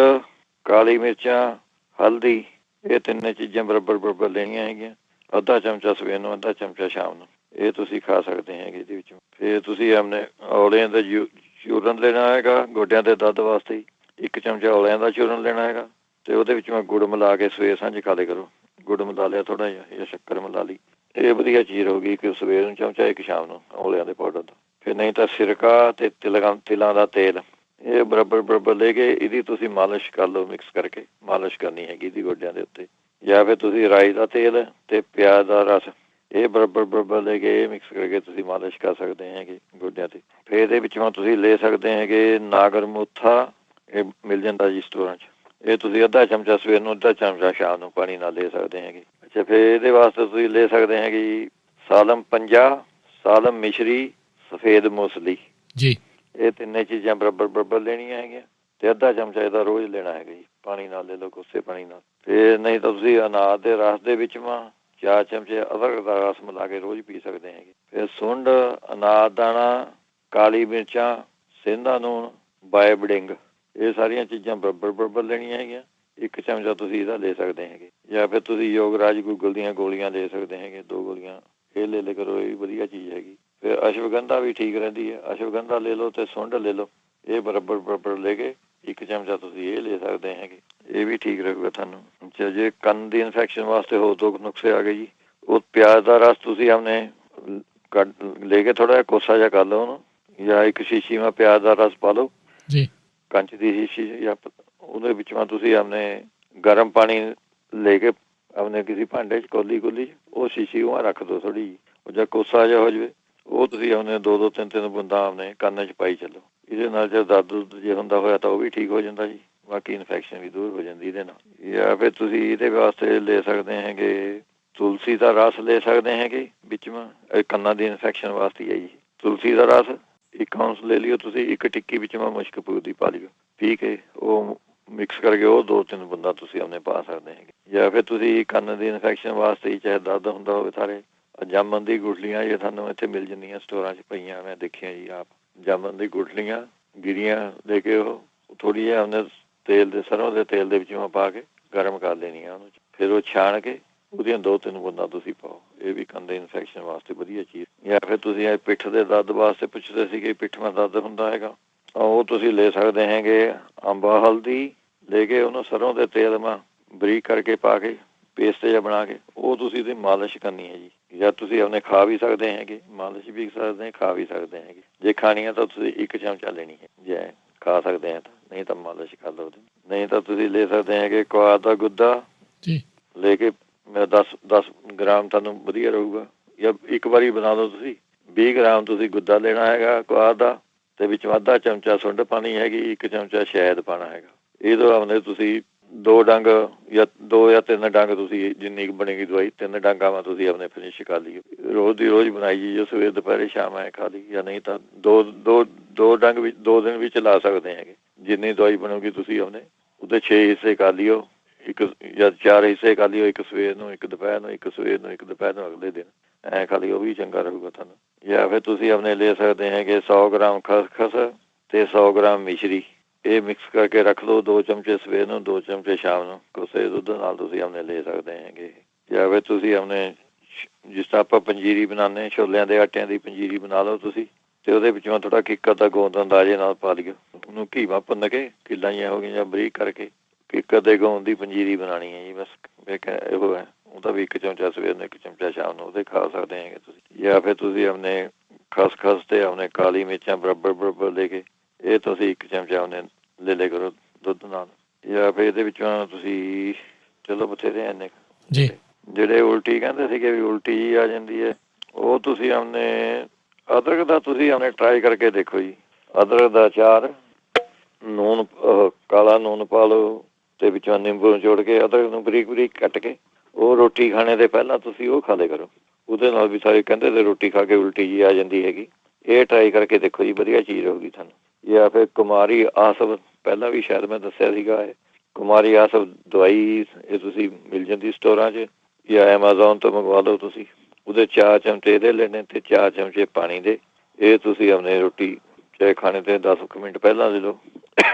ਕਾਲੀ ਮਿਰਚਾਂ, ਹਲਦੀ ਇਹ 3 ਚੀਜ਼ਾਂ ਬਰਾਬਰ ਲੈਣੀਆਂ ਹੈਗੀਆਂ। ਅੱਧਾ ਚਮਚਾ ਸਵੇਰ ਨੂੰ, ਅੱਧਾ ਚਮਚਾ ਸ਼ਾਮ ਨੂੰ, ਇਹ ਤੁਸੀਂ ਖਾ ਸਕਦੇ ਹੈਗੇ ਇਹਦੇ ਵਿੱਚ। ਫਿਰ ਤੁਸੀਂ ਆਪਣੇ ਔਲਿਆਂ ਦਾ ਚੂਰਨ ਲੈਣਾ ਹੈਗਾ ਗੋਡਿਆਂ ਦੇ ਦਰਦ ਵਾਸਤੇ। 1 ਚਮਚਾ ਔਲਿਆਂ ਦਾ ਚੂਰਨ ਲੈਣਾ ਹੈਗਾ ਤੇ ਉਹਦੇ ਵਿੱਚ ਗੁੜ ਮਿਲਾ ਕੇ ਸਵੇਰ ਸਾਂਝ ਖਾ ਲਿਆ ਕਰੋ। ਗੁੜ ਮਿਲਾ ਲਿਆ ਥੋੜਾ ਜਿਹਾ ਜਾਂ ਸ਼ੱਕਰ ਮਿਲਾ ਲਈ, ਇਹ ਵਧੀਆ ਚੀਜ਼ ਹੋ ਗਈ। ਕਿ ਸਵੇਰ ਨੂੰ ਚਮਚਾ, 1 ਸ਼ਾਮ ਨੂੰ ਔਲਿਆਂ ਦੇ ਪਾਊਡਰ ਦਾ। ਫਿਰ ਨਹੀਂ ਤਾਂ ਸਿਰਕਾ ਤੇ ਤਿਲਾਂ ਦਾ ਤੇਲ ਇਹ ਬਰਾਬਰ ਲੈ ਕੇ ਇਹਦੀ ਤੁਸੀਂ ਮਾਲਿਸ਼ ਕਰ ਲਓ, ਮਿਕਸ ਕਰਕੇ ਮਾਲਿਸ਼ ਕਰਨੀ ਹੈਗੀ ਇਹਦੀ ਗੋਡਿਆਂ ਦੇ ਉੱਤੇ। ਜਾਂ ਫਿਰ ਤੁਸੀਂ ਰਾਈ ਦਾ ਤੇਲ ਤੇ ਪਿਆਜ਼ ਦਾ ਰਸ ਇਹ ਬਰਾਬਰ ਲੈ ਕੇ ਮਿਕਸ ਕਰਕੇ ਤੁਸੀਂ ਮਾਲਿਸ਼ ਕਰ ਸਕਦੇ ਹੈਗੇ ਗੋਡਿਆਂ ਤੇ। ਫਿਰ ਇਹਦੇ ਵਿੱਚੋਂ ਤੁਸੀਂ ਲੈ ਸਕਦੇ ਹੈਗੇ ਨਾਗਰ ਮੋਥਾ, ਇਹ ਮਿਲ ਜਾਂਦਾ ਜੀ ਸਟੋਰਾਂ 'ਚ। ਇਹ ਤੁਸੀਂ ਅੱਧਾ ਚਮਚਾ ਸਵੇਰ ਨੂੰ, ਅੱਧਾ ਚਮਚਾ ਸ਼ਾਮ ਨੂੰ ਪਾਣੀ ਨਾਲ ਲੈ ਸਕਦੇ ਹੈਗੇ। ਅੱਛਾ, ਫਿਰ ਇਹਦੇ ਵਾਸਤੇ ਤੁਸੀਂ ਲੈ ਸਕਦੇ ਹੈਗੇ ਜੀ ਸਾਲਮ ਪੰਜਾ, ਸਾਲਮ ਮਿਸ਼ਰੀ, ਸਫੇਦ ਮੂਸਲੀ ਜੀ। ਇਹ 3 ਚੀਜ਼ਾਂ ਬਰਾਬਰ ਲੈਣੀਆਂ ਹੈਗੀਆਂ ਤੇ ਅੱਧਾ ਚਮਚਾ ਇਹਦਾ ਰੋਜ਼ ਲੈਣਾ ਹੈਗਾ ਜੀ, ਪਾਣੀ ਨਾਲ ਲੈ ਲਓ, ਕੋਸੇ ਪਾਣੀ ਨਾਲ। ਫਿਰ ਨਹੀਂ ਤਾਂ ਤੁਸੀਂ ਅਨਾਰ ਦੇ ਰਸ ਦੇ ਵਿੱਚ 4 ਚਮਚੇ ਅਦਰਕ ਦਾ ਰਸ ਮਿਲਾ ਕੇ ਰੋਜ਼ ਪੀ ਸਕਦੇ ਹੈਗੇ। ਫਿਰ ਸੁੰਡ, ਅਨਾਰ ਦਾਣਾ, ਕਾਲੀ ਮਿਰਚਾਂ, ਸੇਂਦਾ ਨੂਣ, ਬਾਇਬਡਿੰਗ ਇਹ ਸਾਰੀਆਂ ਚੀਜ਼ਾਂ ਬਰਾਬਰ ਲੈਣੀਆਂ ਹੈਗੀਆਂ। 1 ਚਮਚਾ ਤੁਸੀਂ ਇਹਦਾ ਲੈ ਸਕਦੇ ਹੈਗੇ। ਜਾਂ ਫਿਰ ਤੁਸੀਂ ਯੋਗਰਾਜ ਗੂਗਲ ਦੀਆਂ ਗੋਲੀਆਂ ਲੈ ਸਕਦੇ ਹੈਗੇ, 2 ਗੋਲੀਆਂ ਇਹ ਲੈ ਲਿਆ ਕਰੋ, ਇਹ ਵੀ ਵਧੀਆ ਚੀਜ਼ ਹੈਗੀ। ਫਿਰ ਅਸ਼ਵਗੰਧਾ ਵੀ ਠੀਕ ਰਹਿੰਦੀ ਹੈ, ਅਸ਼ਵਗੰਧਾ ਲੈ ਲਓ ਤੇ ਸੁੰਡ ਲੈ ਲਓ, ਇਹ ਬਰਾਬਰ ਲੈ ਕੇ 1 ਚਮਚਾ ਤੁਸੀਂ ਇਹ ਲੈ ਸਕਦੇ ਹੈਗੇ, ਇਹ ਵੀ ਠੀਕ ਰਹੂਗਾ ਤੁਹਾਨੂੰ। ਅੱਛਾ, ਜੇ ਕੰਨ ਦੀ ਇਨਫੈਕਸ਼ਨ ਵਾਸਤੇ ਹੋਰ 2 ਨੁਸਖੇ ਆ ਗਏ ਜੀ। ਉਹ ਪਿਆਜ਼ ਦਾ ਰਸ ਤੁਸੀਂ ਆਪਣੇ ਲੈ ਕੇ ਥੋੜਾ ਜਿਹਾ ਕੋਸਾ ਜਿਹਾ ਕਰ ਲਓ ਉਹਨੂੰ, ਜਾਂ 1 ਸ਼ੀਸ਼ੀ ਮਾ ਪਿਆਜ਼ ਦਾ ਰਸ ਪਾ ਲਓ ਜੀ, ਕੰਚ ਦੀ ਸ਼ੀਸ਼ੀ, ਜਾਂ ਉਹਦੇ ਵਿੱਚੋਂ ਤੁਸੀਂ ਆਪਣੇ ਗਰਮ ਪਾਣੀ ਲੈ ਕੇ ਆਪਣੇ ਕਿਸੇ ਭਾਂਡੇ 'ਚ ਕੋਲੀ ਉਹ ਸ਼ੀਸ਼ੀ ਉਹ ਰੱਖ ਦਿਓ ਥੋੜ੍ਹੀ ਜਿਹੀ, ਉਹ ਜਾਂ ਕੋਸਾ ਜਿਹਾ ਹੋ ਜਾਵੇ ਉਹ ਤੁਸੀਂ ਆਪਣੇ 2-2 3-3 ਬੂੰਦਾਂ ਆਪਣੇ ਕੰਨ 'ਚ ਪਾਈ ਚੱਲੋ। ਇਹਦੇ ਨਾਲ ਜੇ ਦਰਦ ਜੇ ਹੁੰਦਾ ਹੋਇਆ ਤਾਂ ਉਹ ਵੀ ਠੀਕ ਹੋ ਜਾਂਦਾ ਜੀ, ਬਾਕੀ ਇਨਫੈਕਸ਼ਨ ਵੀ ਦੂਰ ਹੋ ਜਾਂਦੀ ਇਹਦੇ ਨਾਲ। ਜਾਂ ਫਿਰ ਤੁਸੀਂ ਇਹਦੇ ਵਾਸਤੇ ਲੈ ਸਕਦੇ ਹੈਗੇ ਤੁਲਸੀ ਦਾ ਰਸ ਲੈ ਸਕਦੇ ਹੈਗੇ ਵਿੱਚ ਕੰਨਾਂ ਦੀ ਇਨਫੈਕਸ਼ਨ ਵਾਸਤੇ ਹੈ ਜੀ। ਤੁਲਸੀ ਦਾ ਰਸ 1 ਆਉਂਸ ਲੈ ਲਿਓ ਤੁਸੀਂ, 1 ਟਿੱਕੀ ਵਿੱਚ ਮੁਸ਼ਕ ਕਪੂਰ ਦੀ ਪਾ ਲਿਓ, ਪੀ ਕੇ ਉਹ ਮਿਕਸ ਕਰਕੇ ਉਹ 2-3 ਬੂੰਦਾਂ ਤੁਸੀਂ ਆਪਣੇ ਪਾ ਸਕਦੇ ਹੈਗੇ। ਜਾਂ ਫਿਰ ਤੁਸੀਂ ਕੰਨ ਦੀ ਇਨਫੈਕਸ਼ਨ ਵਾਸਤੇ ਚਾਹੇ ਦਰਦ ਹੁੰਦਾ ਹੋਵੇ ਸਾਰੇ ਜਾਮਨ ਦੀ ਗੁਠਲੀਆਂ ਇਹ ਤੁਹਾਨੂੰ ਇੱਥੇ ਮਿਲ ਜਾਂਦੀਆਂ ਸਟੋਰਾਂ 'ਚ ਪਈਆਂ, ਮੈਂ ਦੇਖਿਆ ਜੀ ਆਪ। ਜਾਮਨ ਦੀ ਗੁਠਲੀਆਂ ਗਿਰੀਆਂ ਲੈ ਕੇ ਉਹ ਥੋੜ੍ਹੀ ਜਿਹੀ ਉਹਨੇ ਤੇਲ ਦੇ ਸਰੋਂ ਦੇ ਤੇਲ ਦੇ ਵਿੱਚੋਂ ਪਾ ਕੇ ਗਰਮ ਕਰ ਲੈਣੀਆਂ ਉਹਨੂੰ। ਫਿਰ ਉਹ ਛਾਣ ਕੇ ਉਹਦੀਆਂ 2-3 ਬੂੰਦਾਂ ਤੁਸੀਂ ਪਾਓ। ਇਹ ਵੀ ਕੰਨ ਦੇ ਇਨਫੈਕਸ਼ਨ ਵਾਸਤੇ ਵਧੀਆ ਚੀਜ਼। ਜਾਂ ਫਿਰ ਤੁਸੀਂ ਇਹ ਪਿੱਠ ਦੇ ਦਰਦ ਵਾਸਤੇ ਪੁੱਛਦੇ ਸੀਗੇ, ਪਿੱਠ में ਦਰਦ ਹੁੰਦਾ ਹੈਗਾ, ਉਹ ਤੁਸੀਂ ਲੈ ਸਕਦੇ ਹੈਗੇ ਅੰਬਾ ਹਲਦੀ ਲੈ ਕੇ ਉਹਨੂੰ ਸਰੋਂ ਦੇ ਤੇਲ में ਬਰੀਕ ਕਰਕੇ ਪਾ ਕੇ ਪੇਸਟ ਜਿਹਾ ਬਣਾ ਕੇ ਉਹ ਤੁਸੀਂ ਦੀ ਮਾਲਿਸ਼ ਕਰਨੀ ਹੈ ਜੀ। ਜਾਂ ਤੁਸੀਂ ਆਪਣੇ ਖਾ ਵੀ ਸਕਦੇ ਹੈਗੇ, ਮਾਲਿਸ਼ ਵੀ ਸਕਦੇ, ਖਾ ਵੀ ਸਕਦੇ ਹੈਗੇ। ਜੇ ਖਾਣੀ ਹੈ ਤਾਂ ਤੁਸੀਂ 1 ਚਮਚਾ ਲੈਣੀ ਹੈ, ਜੇ ਖਾ ਸਕਦੇ ਹੈ ਤਾਂ, ਨਹੀਂ ਤਾਂ ਮਾਲਿਸ਼ ਕਰ ਲਓ। ਨਹੀਂ ਤਾਂ ਤੁਸੀਂ ਲੈ ਸਕਦੇ ਹੈਗੇ ਕੁਆਰ ਦਾ ਗੁੱਦਾ ਜੀ ਲੈ ਕੇ 10 ਗ੍ਰਾਮ ਤੁਹਾਨੂੰ ਵਧੀਆ ਰਹੂਗਾ। ਜਾਂ ਇੱਕ ਵਾਰੀ ਬਣਾ ਲਓ ਤੁਸੀਂ 20 ਗ੍ਰਾਮ ਤੁਸੀਂ ਗੁੱਦਾ ਲੈਣਾ ਹੈਗਾ ਕੁਆਰ ਦਾ, ਤੇ ਵਿੱਚ ਅੱਧਾ ਚਮਚਾ ਸੁੰਡ ਪਾਣੀ ਹੈਗੀ, 1 ਚਮਚਾ ਸ਼ਹਿਦ ਪਾਣਾ ਹੈਗਾ। ਇਹ ਤੋਂ ਆਪਣੇ ਤੁਸੀਂ 2 ਡੰਗ ਜਾਂ 2 ਜਾਂ 3 ਡੰਗ ਤੁਸੀਂ ਜਿੰਨੀ ਕੁ ਬਣੇਗੀ ਦਵਾਈ 3 ਡੰਗਾਂ में ਤੁਸੀਂ ਆਪਣੇ ਫਿਨਿਸ਼ ਕਰ ਲਈਓ। ਰੋਜ਼ ਦੀ ਰੋਜ਼ ਬਣਾਈ ਜੀ, ਸਵੇਰ ਦੁਪਹਿਰੇ ਸ਼ਾਮ ਐ ਖਾ ਲਈ। ਜਾਂ ਨਹੀਂ ਤਾਂ 2 ਡੰਗ ਵਿੱਚ 2 ਦਿਨ ਵੀ ਚਲਾ ਸਕਦੇ ਹੈਗੇ। ਜਿੰਨੀ ਦਵਾਈ ਬਣੂਗੀ ਤੁਸੀਂ ਆਪਣੇ ਉਹਦੇ 6 ਹਿੱਸੇ ਕਰ ਲਿਓ, 1 ਜਾਂ 4 ਹਿੱਸੇ ਕਰ ਲਿਓ, 1 ਸਵੇਰ ਨੂੰ, 1 ਦੁਪਹਿਰ ਨੂੰ, 1 ਸਵੇਰ ਨੂੰ, 1 ਦੁਪਹਿਰ ਨੂੰ ਅਗਲੇ ਦਿਨ ਐਂ ਖਾ ਲਿਓ, ਉਹ ਵੀ ਚੰਗਾ ਰਹੂਗਾ ਤੁਹਾਨੂੰ। ਜਾਂ ਫਿਰ ਤੁਸੀਂ ਆਪਣੇ ਲੈ ਸਕਦੇ ਹੈਗੇ 100 ਗ੍ਰਾਮ ਖਸਖਸ ਤੇ 100 ਗ੍ਰਾਮ ਮਿਸ਼ਰੀ, ਇਹ ਮਿਕਸ ਕਰਕੇ ਰੱਖ ਲਓ। 2 ਚਮਚੇ ਸਵੇਰ ਨੂੰ, 2 ਚਮਚੇ ਸ਼ਾਮ ਨੂੰ ਕੋਸੇ ਦੁੱਧ ਨਾਲ ਤੁਸੀਂ ਆਪਣੇ ਲੈ ਸਕਦੇ ਹੈਗੇ। ਜਾਂ ਫਿਰ ਤੁਸੀਂ ਆਪਣੇ ਜਿਸ ਤਰ੍ਹਾਂ ਆਪਾਂ ਪੰਜੀਰੀ ਬਣਾਉਂਦੇ, ਛੋਲਿਆਂ ਦੇ ਆਟਿਆਂ ਦੀ ਪੰਜੀਰੀ ਬਣਾ ਲਓ ਤੁਸੀਂ, ਤੇ ਉਹਦੇ ਵਿੱਚੋਂ ਥੋੜਾ ਕਿੱਕਰ ਦਾ ਗੋਂਦ ਅੰਦਾਜ਼ੇ ਨਾਲ ਪਾ ਲਿਓ। ਉਹਨੂੰ ਘੀਵਾ ਭੁੰਨ ਕੇ ਕਿੱਲਾਂ ਜਿਹੀਆਂ ਹੋ ਗਈਆਂ ਬਰੀਕ ਕਰਕੇ ਕਿੱਕਰ ਦੇ ਗੋਂਦ ਦੀ ਪੰਜੀਰੀ ਬਣਾਉਣੀ ਹੈ ਜੀ। ਬਸ ਇਹੋ ਹੈ। ਉਹਦਾ ਵੀ 1 ਚਮਚਾ ਸਵੇਰ ਨੂੰ, 1 ਚਮਚਾ ਸ਼ਾਮ ਨੂੰ ਉਹਦੇ ਖਾ ਸਕਦੇ ਹੈਗੇ ਤੁਸੀਂ। ਜਾਂ ਫਿਰ ਤੁਸੀਂ ਆਪਣੇ ਖਸਖਸ ਤੇ ਆਪਣੇ ਕਾਲੀ ਮਿਰਚਾਂ ਬਰਾਬਰ ਲੈ ਕੇ ਇਹ ਤੁਸੀਂ 1 ਚਮਚਾ ਉਹਨੇ ਲੈ ਲਿਆ ਕਰੋ ਦੁੱਧ ਨਾਲ। ਜਾਂ ਫਿਰ ਇਹਦੇ ਵਿੱਚੋਂ ਤੁਸੀਂ ਚਲੋ ਬਥੇਰੇ ਇੰਨੇ ਜੀ ਜਿਹੜੇ ਉਲਟੀ ਕਹਿੰਦੇ ਸੀਗੇ ਵੀ ਉਲਟੀ ਜੀ ਆ ਜਾਂਦੀ ਹੈ, ਉਹ ਤੁਸੀਂ ਆਪਣੇ ਅਦਰਕ ਦਾ ਤੁਸੀਂ ਆਪਣੇ ਟਰਾਈ ਕਰਕੇ ਦੇਖੋ ਜੀ। ਅਦਰਕ ਦਾ ਅਚਾਰ, ਨੂਨ ਕਾਲਾ ਨੂਨ ਪਾ ਲਓ ਤੇ ਵਿੱਚੋਂ ਨਿੰਬੂ ਨਿਚੋੜ ਕੇ ਅਦਰਕ ਨੂੰ ਬਰੀਕ ਬਰੀਕ ਕੱਟ ਕੇ ਉਹ ਰੋਟੀ ਖਾਣੇ ਦੇ ਪਹਿਲਾਂ ਤੁਸੀਂ ਉਹ ਖਾ ਲਿਆ ਕਰੋ। ਉਹਦੇ ਨਾਲ ਵੀ ਸਾਰੇ ਕਹਿੰਦੇ ਤੇ ਰੋਟੀ ਖਾ ਕੇ ਉਲਟੀ ਜੀ ਆ ਜਾਂਦੀ ਹੈਗੀ। ਇਹ ਟਰਾਈ ਕਰਕੇ ਦੇਖੋ ਜੀ, ਵਧੀਆ ਚੀਜ਼ ਰਹੂਗੀ ਤੁਹਾਨੂੰ। ਜਾਂ ਫਿਰ ਕੁਮਾਰੀ ਆਸਵ, ਪਹਿਲਾਂ ਵੀ ਸ਼ਾਇਦ ਮੈਂ ਦੱਸਿਆ ਸੀਗਾ, ਇਹ ਕੁਮਾਰੀ ਆਸਵ ਦਵਾਈ ਇਹ ਤੁਸੀਂ ਮਿਲ ਜਾਂਦੀ ਸਟੋਰਾਂ 'ਚ ਜਾਂ ਐਮਾਜ਼ੋਨ ਤੋਂ ਮੰਗਵਾ ਲਓ ਤੁਸੀਂ। ਉਹਦੇ 4 ਚਮਚੇ ਇਹਦੇ ਲੈਣੇ ਤੇ 4 ਚਮਚੇ ਪਾਣੀ ਦੇ। ਇਹ ਤੁਸੀਂ ਆਪਣੇ ਰੋਟੀ ਚਾਹੇ ਖਾਣੇ ਤੇ 10 ਮਿੰਟ ਪਹਿਲਾਂ ਲੈ ਲਓ,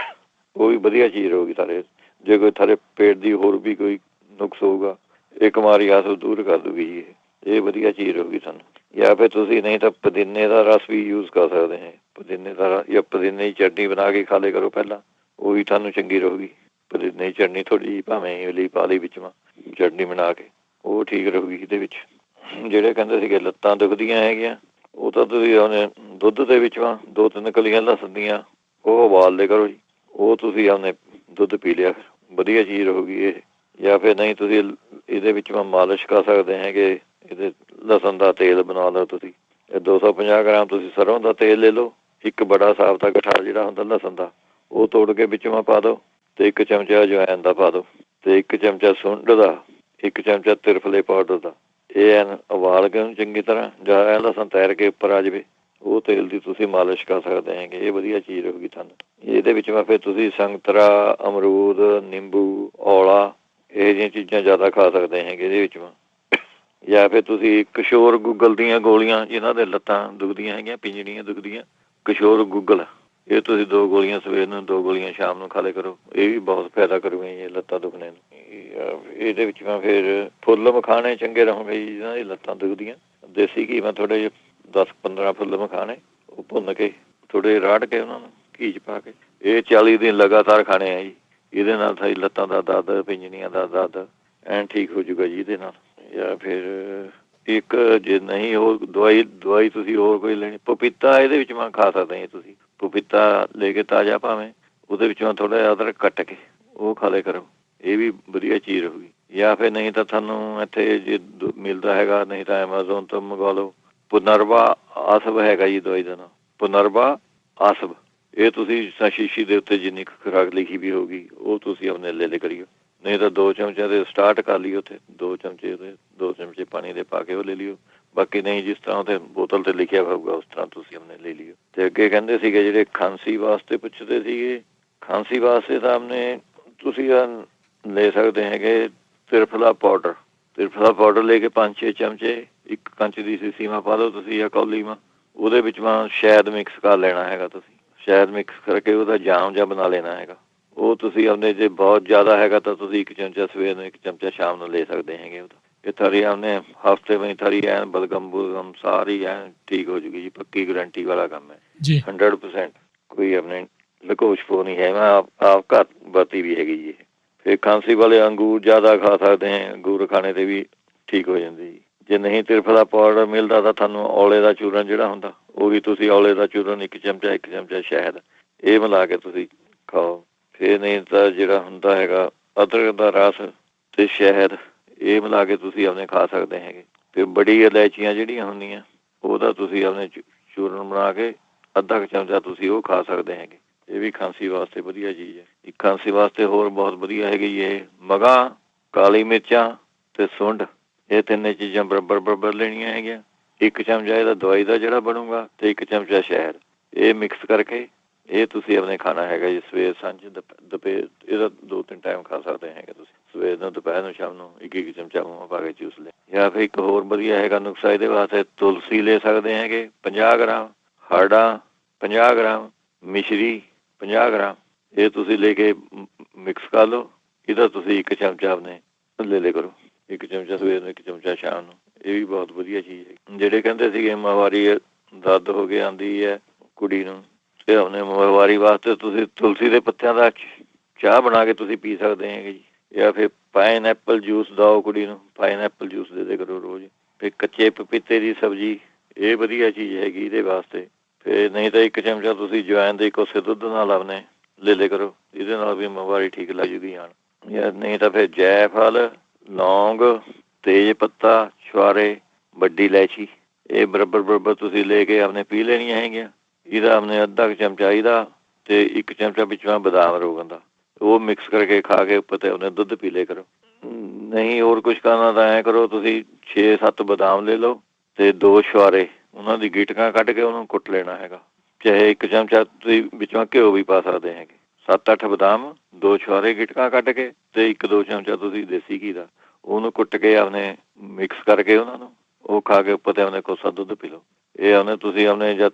ਉਹ ਵੀ ਵਧੀਆ ਚੀਜ਼ ਰਹੂਗੀ ਸਾਰੇ। ਜੇ ਕੋਈ ਥਾਰੇ ਪੇਟ ਦੀ ਹੋਰ ਵੀ ਕੋਈ ਨੁਕਸ ਹੋਊਗਾ, ਇਹ ਕੁਮਾਰੀ ਆਸਵ ਦੂਰ ਕਰ ਦੂਗੀ ਜੀ। ਇਹ ਵਧੀਆ ਚੀਜ਼ ਰਹੂਗੀ ਤੁਹਾਨੂੰ। ਜਾਂ ਫਿਰ ਤੁਸੀਂ ਨਹੀਂ ਤਾਂ ਪੁਦੀਨੇ ਦਾ ਰਸ ਵੀ ਯੂਜ਼ ਕਰ ਸਕਦੇ ਹੈ। ਪੁਦੀਨੇ ਦਾ ਰਸ ਜਾਂ ਪੁਦੀਨੇ ਦੀ ਚਟਨੀ ਬਣਾ ਕੇ ਖਾ ਲਿਆ ਕਰੋ ਪਹਿਲਾਂ, ਉਹ ਵੀ ਤੁਹਾਨੂੰ ਚੰਗੀ ਰਹੂਗੀ। ਪੁਦੀਨੇ ਦੀ ਚਟਨੀ ਥੋੜ੍ਹੀ ਜਿਹੀ ਭਾਵੇਂ ਇਮਲੀ ਪਾ ਲਈ ਵਿੱਚ ਚਟਨੀ ਬਣਾ ਕੇ, ਉਹ ਠੀਕ ਰਹੂਗੀ। ਇਹਦੇ ਵਿੱਚ ਜਿਹੜੇ ਕਹਿੰਦੇ ਸੀਗੇ ਲੱਤਾਂ ਦੁਖਦੀਆਂ ਹੈਗੀਆਂ, ਉਹ ਤਾਂ ਤੁਸੀਂ ਉਹਨੇ ਦੁੱਧ ਦੇ ਵਿੱਚ 2-3 ਕਲੀਆਂ ਲਸਣ ਦੀਆਂ ਉਹ ਉਬਾਲ ਲਿਆ ਕਰੋ ਜੀ। ਉਹ ਤੁਸੀਂ ਆਪਣੇ ਦੁੱਧ ਪੀ ਲਿਆ, ਵਧੀਆ ਚੀਜ਼ ਰਹੂਗੀ ਇਹ। ਜਾਂ ਫਿਰ ਨਹੀਂ ਤੁਸੀਂ ਇਹਦੇ ਵਿੱਚ ਮਾਲਿਸ਼ ਕਰ ਸਕਦੇ ਹੈਗੇ। ਇਹਦੇ ਲਸਣ ਦਾ ਤੇਲ ਬਣਾ ਲਓ ਤੁਸੀਂ। ਇਹ 250 ਗ੍ਰਾਮ ਤੁਸੀਂ ਸਰੋਂ ਦਾ ਤੇਲ ਲੈ ਲਓ, 1 ਬੜਾ ਸਾਬਤਾ ਗਠਾ ਜਿਹੜਾ ਹੁੰਦਾ ਲਸਣ ਦਾ ਉਹ ਤੋੜ ਕੇ ਵਿੱਚ ਪਾ ਦਿਓ, ਤੇ 1 ਚਮਚਾ ਅਜਵਾਇਣ ਦਾ ਪਾ ਦਿਓ, ਤੇ 1 ਚਮਚਾ ਸੁੰਡ ਦਾ, 1 ਚਮਚਾ ਤਿਰਫਲੇ ਪਾਊਡਰ ਦਾ। ਇਹ ਉਬਾਲ ਕੇ ਉਹਨੂੰ ਚੰਗੀ ਤਰ੍ਹਾਂ ਜਾਂ ਲਸਣ ਤੈਰ ਕੇ ਉੱਪਰ ਆ ਜਾਵੇ, ਉਹ ਤੇਲ ਦੀ ਤੁਸੀਂ ਮਾਲਿਸ਼ ਕਰ ਸਕਦੇ ਹੈਗੇ। ਇਹ ਵਧੀਆ ਚੀਜ਼ ਰਹੂਗੀ ਤੁਹਾਨੂੰ। ਇਹਦੇ ਵਿੱਚ ਫਿਰ ਤੁਸੀਂ ਸੰਤਰਾ, ਅਮਰੂਦ, ਨਿੰਬੂ, ਔਲਾ ਇਹ ਜਿਹੀਆਂ ਚੀਜ਼ਾਂ ਜ਼ਿਆਦਾ ਖਾ ਸਕਦੇ ਹੈਗੇ ਇਹਦੇ ਵਿੱਚ। ਜਾਂ ਫਿਰ ਤੁਸੀਂ ਕਿਸ਼ੋਰ ਗੁੱਗਲ ਦੀਆਂ ਗੋਲੀਆਂ, ਜਿਨ੍ਹਾਂ ਦੇ ਲੱਤਾਂ ਦੁਖਦੀਆਂ ਹੈਗੀਆਂ, ਪਿੰਜੜੀਆਂ ਦੁਖਦੀਆਂ, ਕਿਸ਼ੋਰ ਗੁੱਗਲ, ਇਹ ਤੁਸੀਂ 2 ਗੋਲੀਆਂ ਸਵੇਰ ਨੂੰ, 2 ਗੋਲੀਆਂ ਸ਼ਾਮ ਨੂੰ ਖਾ ਲਿਆ ਕਰੋ। ਇਹ ਵੀ ਬਹੁਤ ਫਾਇਦਾ ਕਰੂਗਾ ਜੀ ਲੱਤਾਂ ਦੁਖਣੇ ਨੂੰ। ਇਹਦੇ ਵਿੱਚ ਫਿਰ ਫੁੱਲ ਮਖਾਣੇ ਚੰਗੇ ਰਹੋਗੇ ਜੀ ਜਿਹਨਾਂ ਦੀ ਲੱਤਾਂ ਦੁਖਦੀਆਂ। ਦੇਸੀ ਘੀ ਥੋੜ੍ਹੇ ਜਿਹੇ 10-15 ਫੁੱਲ ਮਖਾਣੇ ਉਹ ਭੁੰਨ ਕੇ ਥੋੜ੍ਹੇ ਰਾੜ ਕੇ ਉਹਨਾਂ ਨੂੰ ਘੀ 'ਚ ਪਾ ਕੇ ਇਹ 40 ਦਿਨ ਲਗਾਤਾਰ ਖਾਣੇ ਆ ਜੀ। ਇਹਦੇ ਨਾਲ ਸਾਡੀ ਲੱਤਾਂ ਦਾ ਦਰਦ, ਪਿੰਜੜੀਆਂ ਦਾ ਦਰਦ ਐਨ ਠੀਕ ਹੋ ਜਾਊਗਾ ਜੀ ਇਹਦੇ ਨਾਲ। ਜਾਂ ਫਿਰ ਇੱਕ ਜੇ ਨਹੀਂ ਹੋਰ ਦਵਾਈ ਤੁਸੀਂ ਹੋਰ ਕੋਈ ਲੈਣੀ, ਪਪੀਤਾ ਇਹਦੇ ਵਿੱਚ ਖਾ ਸਕਦੇ ਜੀ ਤੁਸੀਂ। ਪਪੀਤਾ ਲੈ ਕੇ ਤਾਜ਼ਾ ਭਾਵੇਂ ਉਹਦੇ ਵਿੱਚੋਂ ਥੋੜ੍ਹਾ ਜਿਹਾ ਅਦਰਕ ਕੱਟ ਕੇ ਉਹ ਖਾ ਲਿਆ ਕਰੋ, ਇਹ ਵੀ ਵਧੀਆ ਚੀਜ਼ ਰਹੂਗੀ। ਜਾਂ ਫਿਰ ਨਹੀਂ ਤਾਂ ਤੁਹਾਨੂੰ ਇੱਥੇ ਜੇ ਮਿਲਦਾ ਹੈਗਾ, ਨਹੀਂ ਤਾਂ ਐਮਾਜ਼ੋਨ ਤੋਂ ਮੰਗਵਾ ਲਓ। ਪੁਨਰਵਾ ਆਸਵ ਹੈਗਾ ਜੀ ਦਵਾਈ ਦਾ ਨਾਮ, ਪੁਨਰਵਾ ਆਸਵ। ਇਹ ਤੁਸੀਂ ਸ਼ੀਸ਼ੀ ਦੇ ਉੱਤੇ ਜਿੰਨੀ ਖੁਰਾਕ ਲਿਖੀ ਵੀ ਹੋਊਗੀ ਉਹ ਤੁਸੀਂ ਆਪਣੇ ਲੈ ਲਿਆ ਕਰੀਓ। ਨਹੀਂ ਤਾਂ 2 ਚਮਚਿਆਂ ਦੇ ਸਟਾਰਟ ਕਰ ਲਿਓ, ਉੱਥੇ 2 ਚਮਚੇ ਦੇ 2 ਚਮਚੇ ਪਾਣੀ ਦੇ ਪਾ ਕੇ ਉਹ ਲੈ ਲਿਓ। ਬਾਕੀ ਨਹੀਂ ਜਿਸ ਤਰ੍ਹਾਂ ਉਹਦੇ ਬੋਤਲ ਤੇ ਲਿਖਿਆ ਹੋਊਗਾ ਉਸ ਤਰ੍ਹਾਂ ਤੁਸੀਂ ਆਪਣੇ ਲੈ ਲਿਓ। ਤੇ ਅੱਗੇ ਕਹਿੰਦੇ ਸੀਗੇ ਜਿਹੜੇ ਖਾਂਸੀ ਵਾਸਤੇ ਪੁੱਛਦੇ ਸੀਗੇ, ਖਾਂਸੀ ਵਾਸਤੇ ਤਾਂ ਆਪਣੇ ਤੁਸੀਂ ਲੈ ਸਕਦੇ ਹੈਗੇ ਤਿਰਫਲਾ ਪਾਊਡਰ। ਤਿਰਫਲਾ ਪਾਊਡਰ ਲੈ ਕੇ 5-6 ਚਮਚੇ 1 ਕੰਚ ਦੀ ਸੀਸੀ ਪਾ ਲਓ ਤੁਸੀਂ ਜਾਂ ਕੌਲੀ ਉਹਦੇ ਵਿੱਚ ਸ਼ਹਿਦ ਮਿਕਸ ਕਰ ਲੈਣਾ ਹੈਗਾ ਤੁਸੀਂ। ਸ਼ਹਿਦ ਮਿਕਸ ਕਰਕੇ ਉਹਦਾ ਜਾਮ ਜਿਹਾ ਬਣਾ ਲੈਣਾ ਹੈਗਾ। ਉਹ ਤੁਸੀਂ ਆਪਣੇ ਜੇ ਬਹੁਤ ਜ਼ਿਆਦਾ ਹੈਗਾ ਤਾਂ ਤੁਸੀਂ 1 ਚਮਚਾ ਸਵੇਰ ਨੂੰ 1 ਚਮਚਾ ਸ਼ਾਮ ਨੂੰ ਲੈ ਸਕਦੇ ਹੈਗੇ। ਇਹ ਥਾਰੀ ਆਪਣੇ ਹਫ਼ਤੇ ਵਿੱਚ ਥਾਰੀ ਐਨ ਬਲਗਮ ਸਾਰੀ ਐਨ ਠੀਕ ਹੋ ਜੂਗੀ ਜੀ, ਪੱਕੀ ਗਰੰਟੀ ਵਾਲਾ ਕੰਮ ਹੈ ਜੀ 100%। ਕੋਈ ਆਪਣੇ ਲਕੋਸ਼ਪੋ ਨਹੀਂ ਹੈ, ਮੈਂ ਆਪ ਘਰ ਵਰਤੀ ਵੀ ਹੈਗੀ ਜੀ। ਫਿਰ ਖਾਂਸੀ ਵਾਲੇ ਅੰਗੂਰ ਜ਼ਿਆਦਾ ਖਾ ਸਕਦੇ ਹੈ, ਅੰਗੂਰ ਖਾਣੇ ਤੇ ਵੀ ਠੀਕ ਹੋ ਜਾਂਦੀ ਜੀ। ਜੇ ਨਹੀਂ ਤ੍ਰਿਫਲਾ ਪਾਊਡਰ ਮਿਲਦਾ ਤਾਂ ਤੁਹਾਨੂੰ ਔਲੇ ਦਾ ਚੂਰਨ ਜਿਹੜਾ ਹੁੰਦਾ ਉਹ ਵੀ ਤੁਸੀਂ ਔਲੇ ਦਾ ਚੂਰਨ 1 ਚਮਚਾ ਸ਼ਹਿਦ ਇਹ ਮਿਲਾ ਕੇ ਤੁਸੀਂ ਖਾਓ। ਫਿਰ ਨਹੀਂ ਤਾਂ ਜਿਹੜਾ ਹੁੰਦਾ ਹੈਗਾ ਅਦਰਕ ਦਾ ਰਸ ਤੇ ਸ਼ਹਿਦ ਇਹ ਮਿਲਾ ਕੇ ਤੁਸੀਂ ਆਪਣੇ ਖਾ ਸਕਦੇ ਹੈਗੇ। ਫਿਰ ਬੜੀ ਇਲਾਇਚੀਆਂ ਜਿਹੜੀਆਂ ਹੁੰਦੀਆਂ ਉਹਦਾ ਤੁਸੀਂ ਆਪਣੇ ਚੂਰਨ ਬਣਾ ਕੇ ਅੱਧਾ ਕੁ ਚਮਚਾ ਤੁਸੀਂ ਉਹ ਖਾ ਸਕਦੇ ਹੈਗੇ। ਇਹ ਵੀ ਖਾਂਸੀ ਵਾਸਤੇ ਵਧੀਆ ਚੀਜ਼ ਹੈ। ਇੱਕ ਖਾਂਸੀ ਵਾਸਤੇ ਹੋਰ ਬਹੁਤ ਵਧੀਆ ਹੈਗੀ ਇਹ ਮਗਾਂ, ਕਾਲੀ ਮਿਰਚਾਂ ਤੇ ਸੁੰਡ, ਇਹ ਤਿੰਨੇ ਚੀਜ਼ਾਂ ਬਰਾਬਰ ਲੈਣੀਆਂ ਹੈਗੀਆਂ। 1 ਚਮਚਾ ਇਹਦਾ ਦਵਾਈ ਦਾ ਜਿਹੜਾ ਬਣੂਗਾ ਤੇ 1 ਚਮਚਾ ਸ਼ਹਿਦ, ਇਹ ਮਿਕਸ ਕਰਕੇ ਇਹ ਤੁਸੀਂ ਆਪਣੇ ਖਾਣਾ ਹੈਗਾ ਜੀ। ਸਵੇਰ ਸਾਂਝ ਦੁਪਹਿਰ ਇਹਦਾ 2-3 ਟਾਈਮ ਖਾ ਸਕਦੇ ਹੈਗੇ ਤੁਸੀਂ, ਸਵੇਰ ਨੂੰ, ਦੁਪਹਿਰ ਨੂੰ, ਸ਼ਾਮ ਨੂੰ 1 ਚਮਚਾ ਮੂੰਹ ਪਾ ਕੇ ਚੂਸ ਲੈ। ਜਾਂ ਫਿਰ ਇੱਕ ਹੋਰ ਵਧੀਆ ਹੈਗਾ ਨੁਕਸਾ ਇਹਦੇ ਵਾਸਤੇ, ਤੁਲਸੀ ਲੈ ਸਕਦੇ ਹੈਗੇ 50 ਗ੍ਰਾਮ, ਹਰੜਾ 50 ਗ੍ਰਾਮ, ਮਿਸ਼ਰੀ 50 ਗ੍ਰਾਮ, ਇਹ ਤੁਸੀਂ ਲੈ ਕੇ ਮਿਕਸ ਕਰ ਲਓ। ਇਹਦਾ ਤੁਸੀਂ 1 ਚਮਚਾ ਆਪਣੇ ਲੈ ਲਿਆ ਕਰੋ, 1 ਚਮਚਾ ਸਵੇਰ ਨੂੰ 1 ਚਮਚਾ ਸ਼ਾਮ ਨੂੰ। ਇਹ ਵੀ ਬਹੁਤ ਵਧੀਆ ਚੀਜ਼ ਹੈ। ਜਿਹੜੇ ਕਹਿੰਦੇ ਸੀਗੇ ਮਾਹਵਾਰੀ ਦਰਦ ਹੋ ਕੇ ਆਉਂਦੀ ਹੈ ਕੁੜੀ ਨੂੰ, ਤੇ ਆਪਣੇ ਮਾਹਵਾਰੀ ਵਾਸਤੇ ਤੁਸੀਂ ਤੁਲਸੀ ਦੇ ਪੱਤਿਆਂ ਦਾ ਚਾਹ ਬਣਾ ਕੇ ਤੁਸੀਂ ਪੀ ਸਕਦੇ ਹੈਗੇ ਜੀ। ਜਾਂ ਫਿਰ ਪਾਈਨਐਪਲ ਜੂਸ ਦਿਓ ਕੁੜੀ ਨੂੰ, ਪਾਈਨਐਪਲ ਜੂਸ ਦੇ ਦਿਆ ਕਰੋ ਰੋਜ਼। ਫਿਰ ਕੱਚੇ ਪਪੀਤੇ ਦੀ ਸਬਜ਼ੀ, ਇਹ ਵਧੀਆ ਚੀਜ਼ ਹੈਗੀ ਇਹਦੇ ਵਾਸਤੇ। ਫਿਰ ਨਹੀਂ ਤਾਂ 1 ਚਮਚਾ ਤੁਸੀਂ ਜਵੈਨ ਦੇ ਕੋਸੇ ਦੁੱਧ ਨਾਲ ਆਪਣੇ ਲੈ ਲਿਆ ਕਰੋ, ਇਹਦੇ ਨਾਲ ਵੀ ਮਾਹਵਾਰੀ ਠੀਕ ਲੱਗ ਜੂਗੀ ਆਣ। ਜਾਂ ਨਹੀਂ ਤਾਂ ਫਿਰ ਜੈਫਲ, ਲੌਂਗ, ਤੇਜ ਪੱਤਾ, ਛੁਹਾਰੇ, ਵੱਡੀ ਇਲਾਇਚੀ, ਇਹ ਬਰਾਬਰ ਤੁਸੀਂ ਲੈ ਕੇ ਆਪਣੇ ਪੀ ਲੈਣੀਆਂ ਹੈਗੀਆਂ। ਇਹਦਾ ਆਪਣੇ ਅੱਧਾ ਕੁ ਚਮਚਾ ਇਹਦਾ ਤੇ 1 ਚਮਚਾ ਵਿੱਚੋਂ ਬਦਾਮ ਰੋਗਨ ਦਾ, ਉਹ ਮਿਕਸ ਕਰਕੇ ਖਾ ਕੇ ਉੱਪਰ ਤੇ ਉਹਨੇ ਦੁੱਧ ਪੀ ਲਿਆ ਕਰੋ। ਨਹੀਂ ਹੋਰ ਕੁਝ ਕਰਨਾ ਤਾਂ ਐਂ ਕਰੋ, ਤੁਸੀਂ 6-7 ਬਦਾਮ ਲੈ ਲਓ ਤੇ 2 ਛੁਹਾਰੇ, ਉਹਨਾਂ ਦੀ ਗਿਟਕਾਂ ਕੱਢ ਕੇ ਉਹਨੂੰ ਕੁੱਟ ਲੈਣਾ ਹੈਗਾ। ਚਾਹੇ 1 ਚਮਚਾ ਤੁਸੀਂ ਵਿੱਚੋਂ ਘਿਓ ਵੀ ਪਾ ਸਕਦੇ ਹੈਗੇ। 7-8 ਬਦਾਮ, 2 ਛੁਹਾਰੇ ਗਿਟਕਾਂ ਕੱਢ ਕੇ ਤੇ 1-2 ਚਮਚਾ ਤੁਸੀਂ ਦੇਸੀ ਘੀ ਦਾ, ਉਹਨੂੰ ਕੁੱਟ ਕੇ ਆਪਣੇ ਮਿਕਸ ਕਰਕੇ ਉਹਨਾਂ ਨੂੰ ਉਹ ਖਾ ਕੇ ਉੱਪਰ ਤੇ ਆਪਣੇ ਕੋਸਾ ਦੁੱਧ ਪੀ ਲਓ। ਇਹ ਉਹਨੇ ਤੁਸੀਂ ਆਪਣੇ ਜਦ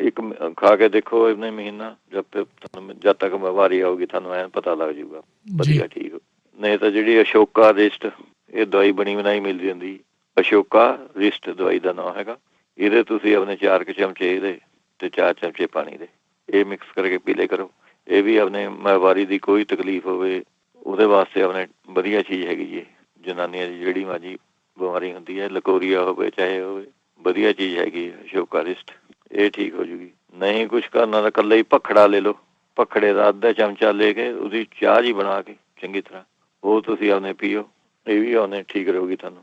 ਇੱਕ ਖਾ ਕੇ ਦੇਖੋ ਇਹਨੇ ਮਹੀਨਾ, ਜਦ ਤੱਕ ਵਾਰੀ ਆਊਗੀ ਤੁਹਾਨੂੰ ਐਨ ਪਤਾ ਲੱਗ ਜਾਊਗਾ ਵਧੀਆ ਠੀਕ। ਨਹੀਂ ਤਾਂ ਜਿਹੜੀ ਅਸ਼ੋਕਾ ਰਿਸਟ, ਇਹ ਦਵਾਈ ਬਣੀ ਬਣਾਈ ਮਿਲ ਜਾਂਦੀ, ਅਸ਼ੋਕਾ ਰਿਸਟ ਦਵਾਈ ਦਾ ਨਾਂ ਹੈਗਾ। ਇਹਦੇ ਤੁਸੀਂ ਆਪਣੇ 4 ਕੁ ਚਮਚੇ ਇਹਦੇ ਤੇ 4 ਚਮਚੇ ਪਾਣੀ ਦੇ ਇਹ ਮਿਕਸ ਕਰਕੇ ਪੀ ਲਿਆ ਕਰੋ। ਇਹ ਵੀ ਆਪਣੇ ਮਾਹਵਾਰੀ ਦੀ ਕੋਈ ਤਕਲੀਫ ਹੋਵੇ ਉਹਦੇ ਵਾਸਤੇ ਆਪਣੇ ਵਧੀਆ ਚੀਜ਼ ਹੈਗੀ ਜੀ। ਜਨਾਨੀਆਂ ਦੀ ਜਿਹੜੀ ਮਰਜ਼ੀ ਬਿਮਾਰੀ ਹੁੰਦੀ ਹੈ, ਲਕੋਰੀਆ ਹੋਵੇ ਚਾਹੇ ਹੋਵੇ, ਵਧੀਆ ਚੀਜ਼ ਹੈਗੀ ਅਸ਼ੋਕਾ ਰਿਸਟ, ਇਹ ਠੀਕ ਹੋ ਜੂਗੀ। ਨਹੀਂ ਕੁਛ ਕਰਨਾ ਤਾਂ ਇਕੱਲਾ ਹੀ ਭਖੜਾ ਲੈ ਲਓ, ਭਖੜੇ ਦਾ ਅੱਧਾ ਚਮਚਾ ਲੈ ਕੇ ਉਹਦੀ ਚਾਹ ਜੀ ਬਣਾ ਕੇ ਚੰਗੀ ਤਰ੍ਹਾਂ ਉਹ ਤੁਸੀਂ ਆਪਣੇ ਪੀਓ, ਇਹ ਵੀ ਉਹਨੇ ਠੀਕ ਰਹੂਗੀ ਤੁਹਾਨੂੰ।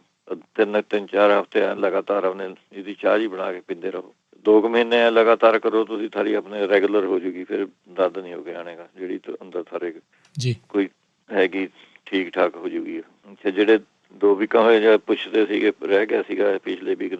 3-4 ਹਫ਼ਤੇ ਲਗਾਤਾਰ ਆਪਣੇ ਇਹਦੀ ਚਾਹ ਜੀ ਬਣਾ ਕੇ ਪੀਂਦੇ ਰਹੋ। 2 ਮਹੀਨੇ ਲਗਾਤਾਰ ਕਰੋ ਤੁਸੀਂ, ਥਾਰੀ ਆਪਣੇ ਰੈਗੂਲਰ ਹੋ ਜੂਗੀ। ਫਿਰ ਦਰਦ ਨਹੀਂ ਹੋ ਕੇ ਆਣੇਗਾ, ਜਿਹੜੀ ਅੰਦਰ ਥਾਰੇ ਜੀ ਕੋਈ ਹੈਗੀ ਠੀਕ ਠਾਕ ਹੋ ਜੂਗੀ। ਅੱਛਾ, ਜਿਹੜੇ 2 ਵੀਕਾਂ ਹੋਏ ਜਾਂ ਪੁੱਛਦੇ ਸੀਗੇ, ਰਹਿ ਗਿਆ ਸੀਗਾ ਪਿਛਲੇ ਵੀਕ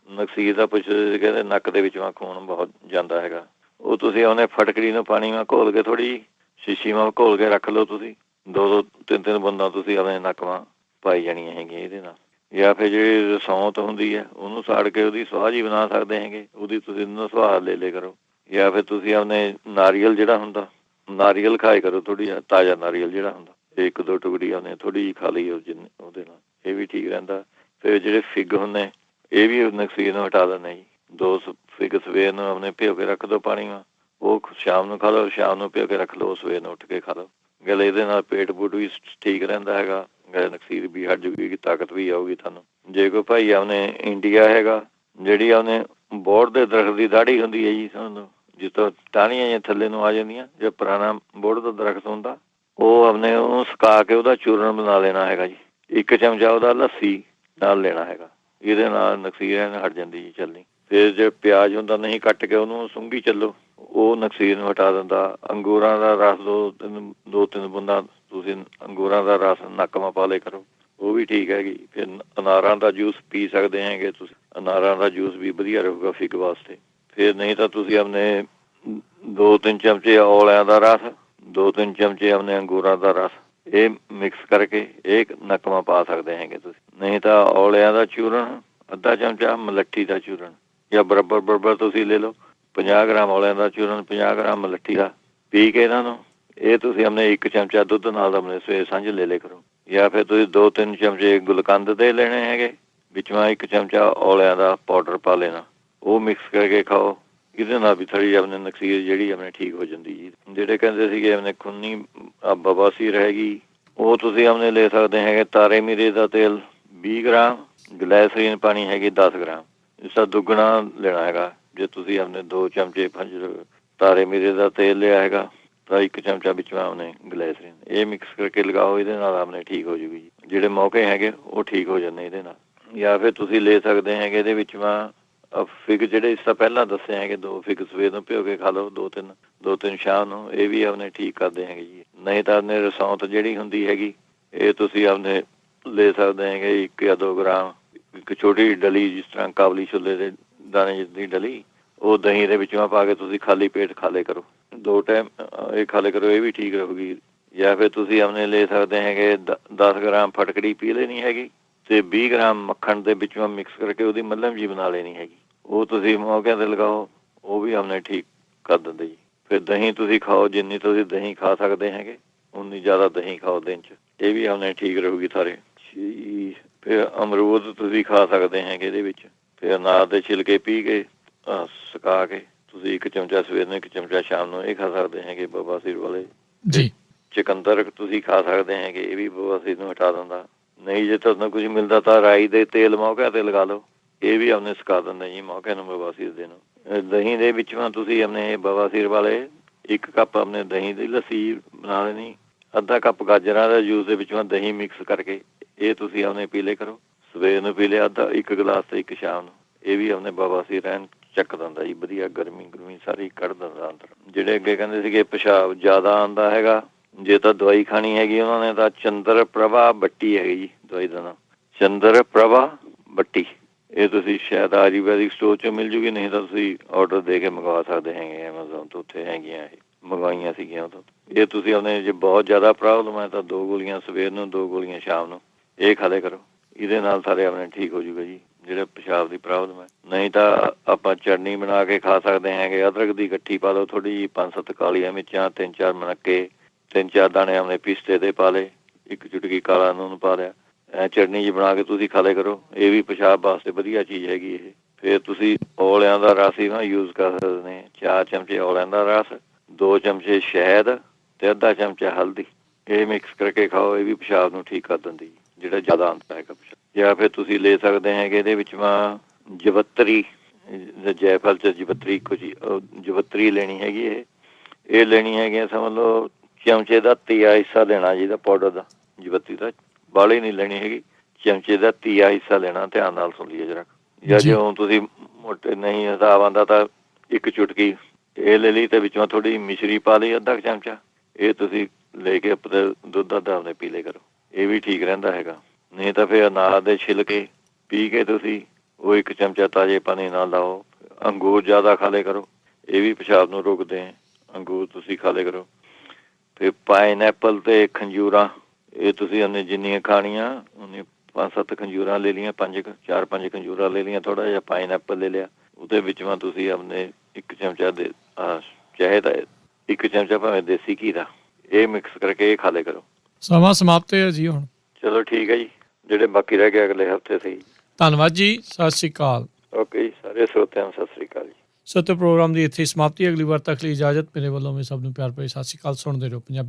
ਨਕਸੀਰ ਦਾ ਪੁੱਛਦੇ ਸੀ, ਕਹਿੰਦੇ ਨੱਕ ਦੇ ਵਿੱਚੋਂ ਖੂਨ ਬਹੁਤ ਜਾਂਦਾ ਹੈਗਾ। ਉਹ ਤੁਸੀਂ ਉਹਨੇ ਫਟਕੜੀ ਨੂੰ ਪਾਣੀ ਨਾਲ ਘੋਲ ਕੇ ਥੋੜ੍ਹੀ ਸ਼ੀਸ਼ੀ ਨਾਲ ਘੋਲ ਕੇ ਰੱਖ ਲਓ ਤੁਸੀਂ, 2-2, 3-3 ਬੂੰਦਾਂ ਤੁਸੀਂ ਆਪਣੇ ਨੱਕ ਵਾਂ ਪਾਈ ਜਾਣੀਆਂ ਹੈਗੀਆਂ ਇਹਦੇ ਨਾਲ। ਜਾਂ ਫਿਰ ਜਿਹੜੀ ਰਸੌਂਤ ਹੁੰਦੀ ਹੈ ਉਹਨੂੰ ਸਾੜ ਕੇ ਉਹਦੀ ਸਵਾਹ ਜੀ ਬਣਾ ਸਕਦੇ ਹੈਗੇ, ਉਹਦੀ ਤੁਸੀਂ ਸਵਾਹ ਲੈ ਲਿਆ ਕਰੋ। ਜਾਂ ਫਿਰ ਤੁਸੀਂ ਆਪਣੇ ਨਾਰੀਅਲ ਜਿਹੜਾ ਹੁੰਦਾ, ਨਾਰੀਅਲ ਖਾਏ ਕਰੋ, ਥੋੜ੍ਹੀ ਤਾਜ਼ਾ ਨਾਰੀਅਲ ਜਿਹੜਾ ਹੁੰਦਾ, 1-2 ਟੁਕੜੀ ਉਹਨੇ ਥੋੜ੍ਹੀ ਜਿਹੀ ਖਾ ਲਈ ਉਹਦੇ ਨਾਲ, ਇਹ ਵੀ ਠੀਕ ਰਹਿੰਦਾ। ਫਿਰ ਜਿਹੜੇ ਫਿੱਗ ਹੁੰਦੇ ਇਹ ਵੀ ਨਕਸੀਰ ਨੂੰ ਹਟਾ ਦਿੰਦੇ ਜੀ। 2 ਫਿੱਗ ਸਵੇਰ ਨੂੰ ਆਪਣੇ ਭਿਓ ਕੇ ਰੱਖ ਦਿਓ ਪਾਣੀ ਨਾਲ, ਉਹ ਸ਼ਾਮ ਨੂੰ ਖਾ ਲਓ, ਸ਼ਾਮ ਨੂੰ ਭਿਓ ਕੇ ਰੱਖ ਲਓ, ਸਵੇਰ ਨੂੰ ਉੱਠ ਕੇ ਖਾ ਲਓ। ਗਲੇ ਇਹਦੇ ਨਾਲ ਪੇਟ ਪੂਟ ਵੀ ਠੀਕ ਰਹਿੰਦਾ ਹੈਗਾ, ਨਕਸੀਰ ਵੀ ਹਟ ਜੂਗੀ, ਤਾਕਤ ਵੀ ਆਊਗੀ ਤੁਹਾਨੂੰ। ਜੇ ਕੋਈ ਭਾਈ ਆਪਣੇ ਇੰਡੀਆ ਹੈਗਾ, ਜਿਹੜੀ ਉਹਨੇ ਬੋਹੜ ਦੇ ਦਰਖਤ ਦੀ ਦਾੜੀ ਹੁੰਦੀ ਹੈ ਜੀ, ਸਾਨੂੰ ਜਿੱਥੋਂ ਟਾਹਣੀਆਂ ਜਾਂ ਥੱਲੇ ਨੂੰ ਆ ਜਾਂਦੀਆਂ, ਜੋ ਪੁਰਾਣਾ ਬੋਹੜ ਦਾ ਦਰਖਤ ਹੁੰਦਾ, ਉਹ ਆਪਣੇ ਉਹਨੂੰ ਸੁਕਾ ਕੇ ਉਹਦਾ ਚੂਰਨ ਬਣਾ ਲੈਣਾ ਹੈਗਾ ਜੀ। 1 ਚਮਚਾ ਉਹਦਾ ਲੱਸੀ ਨਾਲ ਲੈਣਾ ਹੈਗਾ, ਇਹਦੇ ਨਾਲ ਨਕਸੀਰ ਹਟ ਜਾਂਦੀ ਜੀ ਚੱਲਣੀ। ਫਿਰ ਜੇ ਪਿਆਜ਼ ਹੁੰਦਾ ਨਹੀਂ ਕੱਟ ਕੇ ਉਹਨੂੰ ਸੁੰਘੀ ਚੱਲੋ, ਉਹ ਨਕਸੀਰ ਨੂੰ ਹਟਾ ਦਿੰਦਾ। ਅੰਗੂਰਾਂ ਦਾ ਰਸ 2-3 ਬੂੰਦਾਂ ਤੁਸੀਂ ਅੰਗੂਰਾਂ ਦਾ ਰਸ ਨੱਕ ਮਾ ਪਾ ਲਿਆ ਕਰੋ, ਉਹ ਵੀ ਠੀਕ ਹੈਗੀ। ਫਿਰ ਅਨਾਰਾਂ ਦਾ ਜੂਸ ਪੀ ਸਕਦੇ ਹੈਗੇ ਤੁਸੀਂ, ਅਨਾਰਾਂ ਦਾ ਜੂਸ ਵੀ ਵਧੀਆ ਰਹੂਗਾ ਫਿੱਗ ਵਾਸਤੇ। ਫਿਰ ਨਹੀਂ ਤਾਂ ਤੁਸੀਂ ਆਪਣੇ 2-3 ਚਮਚੇ ਔਲਿਆਂ ਦਾ ਰਸ, 2-3 ਚਮਚੇ ਆਪਣੇ ਅੰਗੂਰਾਂ ਦਾ ਰਸ, ਇਹ ਮਿਕਸ ਕਰਕੇ ਇਹ ਨੱਕ ਮਾ ਪਾ ਸਕਦੇ ਹੈਗੇ ਤੁਸੀਂ। ਨਹੀਂ ਤਾਂ ਔਲਿਆਂ ਦਾ ਚੂਰਨ ਅੱਧਾ ਚਮਚਾ, ਮਲੱਠੀ ਦਾ ਚੂਰਨ, ਜਾਂ ਬਰਾਬਰ ਤੁਸੀਂ ਲੈ ਲਓ। 50 ਗ੍ਰਾਮ ਔਲਿਆਂ ਦਾ ਚੂਰਨ, 50 ਗ੍ਰਾਮ ਮਲੱਠੀ ਦਾ, ਪੀ ਕੇ ਇਹਨਾਂ ਨੂੰ ਇਹ ਤੁਸੀਂ ਆਪਣੇ 1 ਚਮਚਾ ਦੁੱਧ ਨਾਲ ਆਪਣੇ ਸਵੇਰ ਸਾਂਝ ਲੈ ਲਿਆ ਕਰੋ। ਜਾਂ ਫਿਰ ਤੁਸੀਂ 2-3 ਚਮਚੇ ਗੁਲਕੰਦ ਦੇ ਲੈਣੇ ਹੈਗੇ, ਵਿੱਚ 1 ਚਮਚਾ ਔਲਿਆਂ ਦਾ ਪਾਊਡਰ ਪਾ ਲੈਣਾ, ਉਹ ਮਿਕਸ ਕਰਕੇ ਖਾਓ। ਇਹਦੇ ਨਾਲ ਵੀ ਥੋੜ੍ਹੀ ਆਪਣੇ ਨਕਸੀਰ ਜਿਹੜੀ ਆਪਣੇ ਠੀਕ ਹੋ ਜਾਂਦੀ ਜੀ। ਜਿਹੜੇ ਕਹਿੰਦੇ ਸੀਗੇ ਆਪਣੇ ਖੂਨੀ ਬਵਾਸੀਰ ਹੈਗੀ, ਉਹ ਤੁਸੀਂ ਆਪਣੇ ਲੈ ਸਕਦੇ ਹੈਗੇ ਤਾਰੇ ਮੀਰੇ ਦਾ ਤੇਲ 20 ਗ੍ਰਾਮ, ਗਲੈਸਰੀਨ ਪਾਣੀ ਹੈਗੀ 10 ਗ੍ਰਾਮ। ਇਸਦਾ ਦੁੱਗਣਾ ਲੈਣਾ ਹੈਗਾ। ਜੇ ਤੁਸੀਂ ਆਪਣੇ 2 ਚਮਚੇ ਤਾਰੇ ਮੀਰੇ ਦਾ ਤੇਲ ਲਿਆ ਹੈਗਾ ਤਾਂ 1 ਚਮਚਾ ਵਿੱਚ ਆਪਣੇ ਗਲੈਸਰੀਨ, ਇਹ ਮਿਕਸ ਕਰਕੇ ਲਗਾਓ। ਇਹਦੇ ਨਾਲ ਆਪਣੇ ਠੀਕ ਹੋ ਜੂਗੀ ਜੀ। ਜਿਹੜੇ ਮੌਕੇ ਹੈਗੇ ਉਹ ਠੀਕ ਹੋ ਜਾਂਦੇ ਇਹਦੇ ਨਾਲ। ਜਾਂ ਫਿਰ ਤੁਸੀਂ ਲੈ ਸਕਦੇ ਹੈਗੇ ਇਹਦੇ ਵਿੱਚ ਫਿਗ, ਜਿਹੜੇ ਇਸ ਤੋਂ ਪਹਿਲਾਂ ਦੱਸੇ ਹੈਗੇ 2 ਫਿਗ ਸਵੇਰ ਨੂੰ ਭਿਓ ਕੇ ਖਾ ਲਓ, 2-3 ਸ਼ਾਮ ਨੂੰ, ਇਹ ਵੀ ਆਪਣੇ ਠੀਕ ਕਰਦੇ ਹੈਗੇ ਜੀ। ਨਹੀਂ ਤਾਂ ਆਪਣੇ ਰਸੌਂਤ ਜਿਹੜੀ ਹੁੰਦੀ ਹੈਗੀ, ਇਹ ਤੁਸੀਂ ਆਪਣੇ ਲੈ ਸਕਦੇ ਹੈਗੇ 1 ਜਾਂ 2 ਗ੍ਰਾਮ। ਇੱਕ ਛੋਟੀ ਡਲੀ, ਜਿਸ ਤਰ੍ਹਾਂ ਕਾਬਲੀ ਛੋਲੇ ਦੇ ਦਾਣੇ ਦੀ ਡਲੀ, ਉਹ ਦਹੀਂ ਦੇ ਵਿੱਚ ਪਾ ਕੇ ਤੁਸੀਂ ਖਾਲੀ ਪੇਟ ਖਾ ਲਿਆ ਕਰੋ, 2 ਟਾਈਮ ਇਹ ਖਾ ਲਿਆ ਕਰੋ, ਇਹ ਵੀ ਠੀਕ ਰਹੂਗੀ। ਜਾਂ ਫਿਰ ਤੁਸੀਂ ਆਪਣੇ ਲੈ ਸਕਦੇ ਹੈਗੇ 10 ਗ੍ਰਾਮ ਫਟਕੜੀ ਪੀ ਲੈਣੀ ਹੈਗੀ ਤੇ 20 ਗ੍ਰਾਮ ਮੱਖਣ ਦੇ ਵਿੱਚੋਂ ਮਿਕਸ ਕਰਕੇ ਉਹਦੀ ਮੱਲਮ ਜੀ ਬਣਾ ਲੈਣੀ ਹੈਗੀ, ਉਹ ਤੁਸੀਂ ਮੌਕਿਆਂ ਤੇ ਲਗਾਓ, ਉਹ ਵੀ ਆਪਣੇ ਠੀਕ ਕਰ ਦਿੰਦੇ ਜੀ। ਫਿਰ ਦਹੀਂ ਤੁਸੀਂ ਖਾਓ, ਜਿੰਨੀ ਤੁਸੀਂ ਦਹੀਂ ਖਾ ਸਕਦੇ ਹੈਗੇ ਉਨੀ ਜ਼ਿਆਦਾ ਦਹੀਂ ਖਾਓ ਦਿਨ 'ਚ, ਇਹ ਵੀ ਆਪਣੇ ਠੀਕ ਰਹੂਗੀ ਸਾਰੇ। ਫਿਰ ਅਮਰੂਦ ਤੁਸੀਂ ਖਾ ਸਕਦੇ ਹੈਗੇ ਇਹਦੇ ਵਿੱਚ। ਫਿਰ ਅਨਾਰ ਦੇ ਛਿਲਕੇ ਪੀ ਕੇ ਸੁਕਾ ਕੇ ਤੁਸੀਂ 1 ਚਮਚਾ ਸਵੇਰ ਨੂੰ, 1 ਚਮਚਾ ਸ਼ਾਮ ਨੂੰ, ਇਹ ਖਾ ਸਕਦੇ ਹੈਗੇ ਬਵਾਸੀਰ ਵਾਲੇ ਜੀ। ਚੁਕੰਦਰ ਤੁਸੀਂ ਖਾ ਸਕਦੇ ਹੈਗੇ, ਇਹ ਵੀ ਬਵਾਸੀਰ ਨੂੰ ਹਟਾ ਦਿੰਦਾ। ਨਹੀਂ ਜੇ ਤੁਹਾਨੂੰ ਕੁਝ ਮਿਲਦਾ ਤਾਂ ਰਾਈ ਦੇ ਤੇਲ ਮੌਕਿਆਂ ਤੇ ਲਗਾ ਲਓ, ਇਹ ਵੀ ਆਪਣੇ ਸੁਕਾ ਦਿੰਦਾ ਜੀ ਮੌਕਿਆਂ ਨੂੰ, ਬਵਾਸੀਰ ਦੇ ਨੂੰ। ਦਹੀਂ ਦੇ ਵਿੱਚ ਤੁਸੀਂ ਆਪਣੇ ਬਵਾਸੀਰ ਵਾਲੇ 1 ਕੱਪ ਆਪਣੇ ਦਹੀਂ ਦੀ ਲੱਸੀ ਬਣਾ ਲੈਣੀ, ਅੱਧਾ ਕੱਪ ਗਾਜਰਾਂ ਦਾ ਜੂਸ ਦੇ ਵਿੱਚ ਦਹੀਂ ਮਿਕਸ ਕਰਕੇ, ਇਹ ਤੁਸੀਂ ਆਪਣੇ ਪੀ ਲਿਆ ਕਰੋ। ਸਵੇਰ ਨੂੰ ਪੀ ਲਿਆ 1 ਗਲਾਸ ਤੇ 1 ਸ਼ਾਮ ਨੂੰ, ਇਹ ਵੀ ਆਪਣੇ ਬਵਾਸੀਰ ਰਹਿਣ ਚੱਕ ਦਿੰਦਾ ਜੀ ਵਧੀਆ, ਗਰਮੀ ਸਾਰੀ ਕੱਢ ਦਿੰਦਾ ਅੰਦਰ। ਜਿਹੜੇ ਅੱਗੇ ਕਹਿੰਦੇ ਸੀਗੇ ਪਿਸ਼ਾਬ ਜ਼ਿਆਦਾ ਆਉਂਦਾ ਹੈਗਾ, ਜੇ ਤਾਂ ਦਵਾਈ ਖਾਣੀ ਹੈਗੀ ਉਹਨਾਂ ਨੇ ਤਾਂ ਚੰਦਰ ਪ੍ਰਭਾ ਬੱਟੀ ਹੈਗੀ ਜੀ ਦਵਾਈ ਦਾ ਨਾਮ, ਚੰਦਰ ਪ੍ਰਭਾ ਬੱਟੀ। ਇਹ ਤੁਸੀਂ ਸ਼ਾਇਦ ਆਯੁਰਵੈਦਿਕ ਸਟੋਰ 'ਚੋਂ ਮਿਲ ਜੂਗੀ, ਨਹੀਂ ਤਾਂ ਤੁਸੀਂ ਆਰਡਰ ਦੇ ਕੇ ਮੰਗਵਾ ਸਕਦੇ ਹੈਗੇ ਐਮਾਜ਼ੋਨ ਤੋਂ, ਉੱਥੇ ਹੈਗੀਆਂ, ਇਹ ਮੰਗਵਾਈਆਂ ਸੀਗੀਆਂ ਉਦੋਂ। ਇਹ ਤੁਸੀਂ ਆਪਣੇ ਜੇ ਬਹੁਤ ਜ਼ਿਆਦਾ ਪ੍ਰੋਬਲਮ ਹੈ ਤਾਂ 2 ਗੋਲੀਆਂ ਸਵੇਰ ਨੂੰ, 2 ਗੋਲੀਆਂ ਸ਼ਾਮ ਨੂੰ, ਇਹ ਖਾ ਲਿਆ ਕਰੋ। ਇਹਦੇ ਨਾਲ ਸਾਰੇ ਆਪਣੇ ਠੀਕ ਹੋ ਜੂਗਾ ਜੀ ਜਿਹੜੇ ਪਿਸ਼ਾਬ ਦੀ ਪ੍ਰੋਬਲਮ ਹੈ। ਨਹੀਂ ਤਾਂ ਆਪਾਂ ਚਟਨੀ ਬਣਾ ਕੇ ਖਾ ਸਕਦੇ ਹੈਗੇ, ਅਦਰਕ ਦੀ ਇਕੱਠੀ ਪਾ ਲਓ ਥੋੜ੍ਹੀ ਜਿਹੀ, 5-7 ਕਾਲੀਆਂ ਮਿਰਚਾਂ, 3-4 ਮਣਕੇ, 3-4 ਦਾਣੇ ਆਪਣੇ ਪਿਸਤੇ ਦੇ ਪਾ ਲਏ, 1 ਚੁਟਕੀ ਕਾਲਾ ਨੂਣ ਪਾ ਲਿਆ, ਚਟਨੀ ਜੀ ਬਣਾ ਕੇ ਤੁਸੀਂ ਖਾ ਲਿਆ ਕਰੋ, ਇਹ ਵੀ ਪਿਸ਼ਾਬ ਵਾਸਤੇ ਵਧੀਆ ਚੀਜ਼ ਹੈਗੀ ਇਹ। ਫਿਰ ਤੁਸੀਂ ਔਲਿਆਂ ਦਾ ਰਸ ਹੀ ਯੂਜ਼ ਕਰ ਸਕਦੇ ਨੇ, 4 ਚਮਚੇ ਔਲਿਆਂ ਦਾ ਰਸ, 2 ਚਮਚੇ ਸ਼ਹਿਦ ਤੇ ਅੱਧਾ ਚਮਚਾ ਹਲਦੀ, ਇਹ ਮਿਕਸ ਕਰਕੇ ਖਾਓ, ਇਹ ਵੀ ਪਿਸ਼ਾਬ ਨੂੰ ਠੀਕ ਕਰ ਦਿੰਦੀ ਜਿਹੜਾ ਜ਼ਿਆਦਾ ਆਉਂਦਾ ਹੈਗਾ ਪਿਸ਼ਾਬ। ਜਾਂ ਫਿਰ ਤੁਸੀਂ ਲੈ ਸਕਦੇ ਹੈਗੇ ਇਹਦੇ ਵਿੱਚ ਜਵੱਤਰੀ, ਜੈਫਲ 'ਚ ਜਵੱਤਰੀ, ਕੁਝ ਜਵੱਤਰੀ ਲੈਣੀ ਹੈਗੀ, ਇਹ ਲੈਣੀ ਹੈਗੀ ਸਮਝ ਲਓ ਚਮਚੇ ਦਾ 1/3 ਹਿੱਸਾ ਲੈਣਾ ਜੀ ਦਾ ਪਾਊਡਰ ਦਾ, ਜਵੱਤਰੀ ਦਾ ਬਾਹਲੀ ਨਹੀਂ ਲੈਣੀ ਹੈਗੀ, ਚਮਚੇ ਦਾ 1/3 ਹਿੱਸਾ ਲੈਣਾ, ਧਿਆਨ ਨਾਲ ਸੁਣ ਲਈਏ ਜਰਾ। ਜਾਂ ਜੇ ਹੁਣ ਤੁਸੀਂ ਮੋਟੇ ਨਹੀਂ ਹਿਸਾਬ ਆਉਂਦਾ ਤਾਂ 1 ਚੁਟਕੀ ਇਹ ਲੈ ਲਈ ਤੇ ਵਿੱਚੋਂ ਥੋੜ੍ਹੀ ਮਿਸ਼ਰੀ ਪਾ ਲਈ, ਅੱਧਾ ਚਮਚਾ, ਇਹ ਤੁਸੀਂ ਲੈ ਕੇ ਦੁੱਧ ਅੱਧਾ ਆਪਣੇ ਪੀ ਲਿਆ ਕਰੋ, ਇਹ ਵੀ ਠੀਕ ਰਹਿੰਦਾ ਹੈਗਾ। ਨਹੀਂ ਤਾਂ ਫਿਰ ਅਨਾਰ ਦੇ ਛਿਲਕੇ ਪੀ ਕੇ ਤੁਸੀਂ ਉਹ 1 ਚਮਚਾ ਤਾਜ਼ੇ ਪਾਣੀ ਨਾਲ ਲਾਓ। ਅੰਗੂਰ ਜ਼ਿਆਦਾ ਖਾ ਲਿਆ ਕਰੋ, ਇਹ ਵੀ ਪਿਸ਼ਾਬ ਨੂੰ ਰੋਕਦੇ ਹੈ, ਅੰਗੂਰ ਤੁਸੀਂ ਖਾ ਲਿਆ ਕਰੋ। ਫਿਰ ਪਾਈਨਐਪਲ ਤੇ ਖੰਜੂਰਾਂ, ਇਹ ਤੁਸੀਂ ਉਹਨੇ ਜਿੰਨੀਆਂ ਖਾਣੀਆਂ ਉਹਨੇ 5-7 ਖੰਜੂਰਾਂ ਲੈ ਲਈਆਂ, 4-5 ਖੰਜੂਰਾਂ ਲੈ ਲਈਆਂ, ਥੋੜ੍ਹਾ ਜਿਹਾ ਪਾਈਨਐਪਲ ਲੈ ਲਿਆ, ਉਹਦੇ ਵਿੱਚ ਤੁਸੀਂ ਆਪਣੇ 1 ਚਮਚਾ ਦੇ ਚਾਹੇ ਤਾਂ 1 ਚਮਚਾ ਭਾਵੇਂ ਦੇਸੀ ਘੀ ਦਾ, ਇਹ ਮਿਕਸ ਕਰਕੇ ਇਹ ਖਾ ਲਿਆ ਕਰੋ। ਸਮਾਂ ਸਮਾਪਤ ਹੈ ਜੀ ਹੁਣ। ਚਲੋ ਠੀਕ ਹੈ ਜੀ, ਜਿਹੜੇ ਬਾਕੀ ਰਹਿ ਗਏ ਅਗਲੇ ਹਫਤੇ ਸਹੀ। ਧੰਨਵਾਦ ਜੀ, ਸਤਿ ਸ਼੍ਰੀ ਅਕਾਲ। ਓਕੇ ਜੀ, ਸਾਰੇ ਸਰੋਤਿਆਂ ਨੂੰ ਸਤਿ ਸ਼੍ਰੀ ਅਕਾਲ ਜੀ। ਸੋ ਪ੍ਰੋਗਰਾਮ ਦੀ ਇੱਥੇ ਸਮਾਪਤੀ, ਅਗਲੀ ਵਾਰ ਤੱਕ ਲਈ ਇਜਾਜ਼ਤ, ਮੇਰੇ ਵੱਲੋਂ ਵੀ ਸਭ ਨੂੰ ਪਿਆਰ ਭਰੀ ਸਤਿ ਸ਼੍ਰੀ ਅਕਾਲ। ਸੁਣਦੇ ਰਹੋ ਪੰਜਾਬੀ।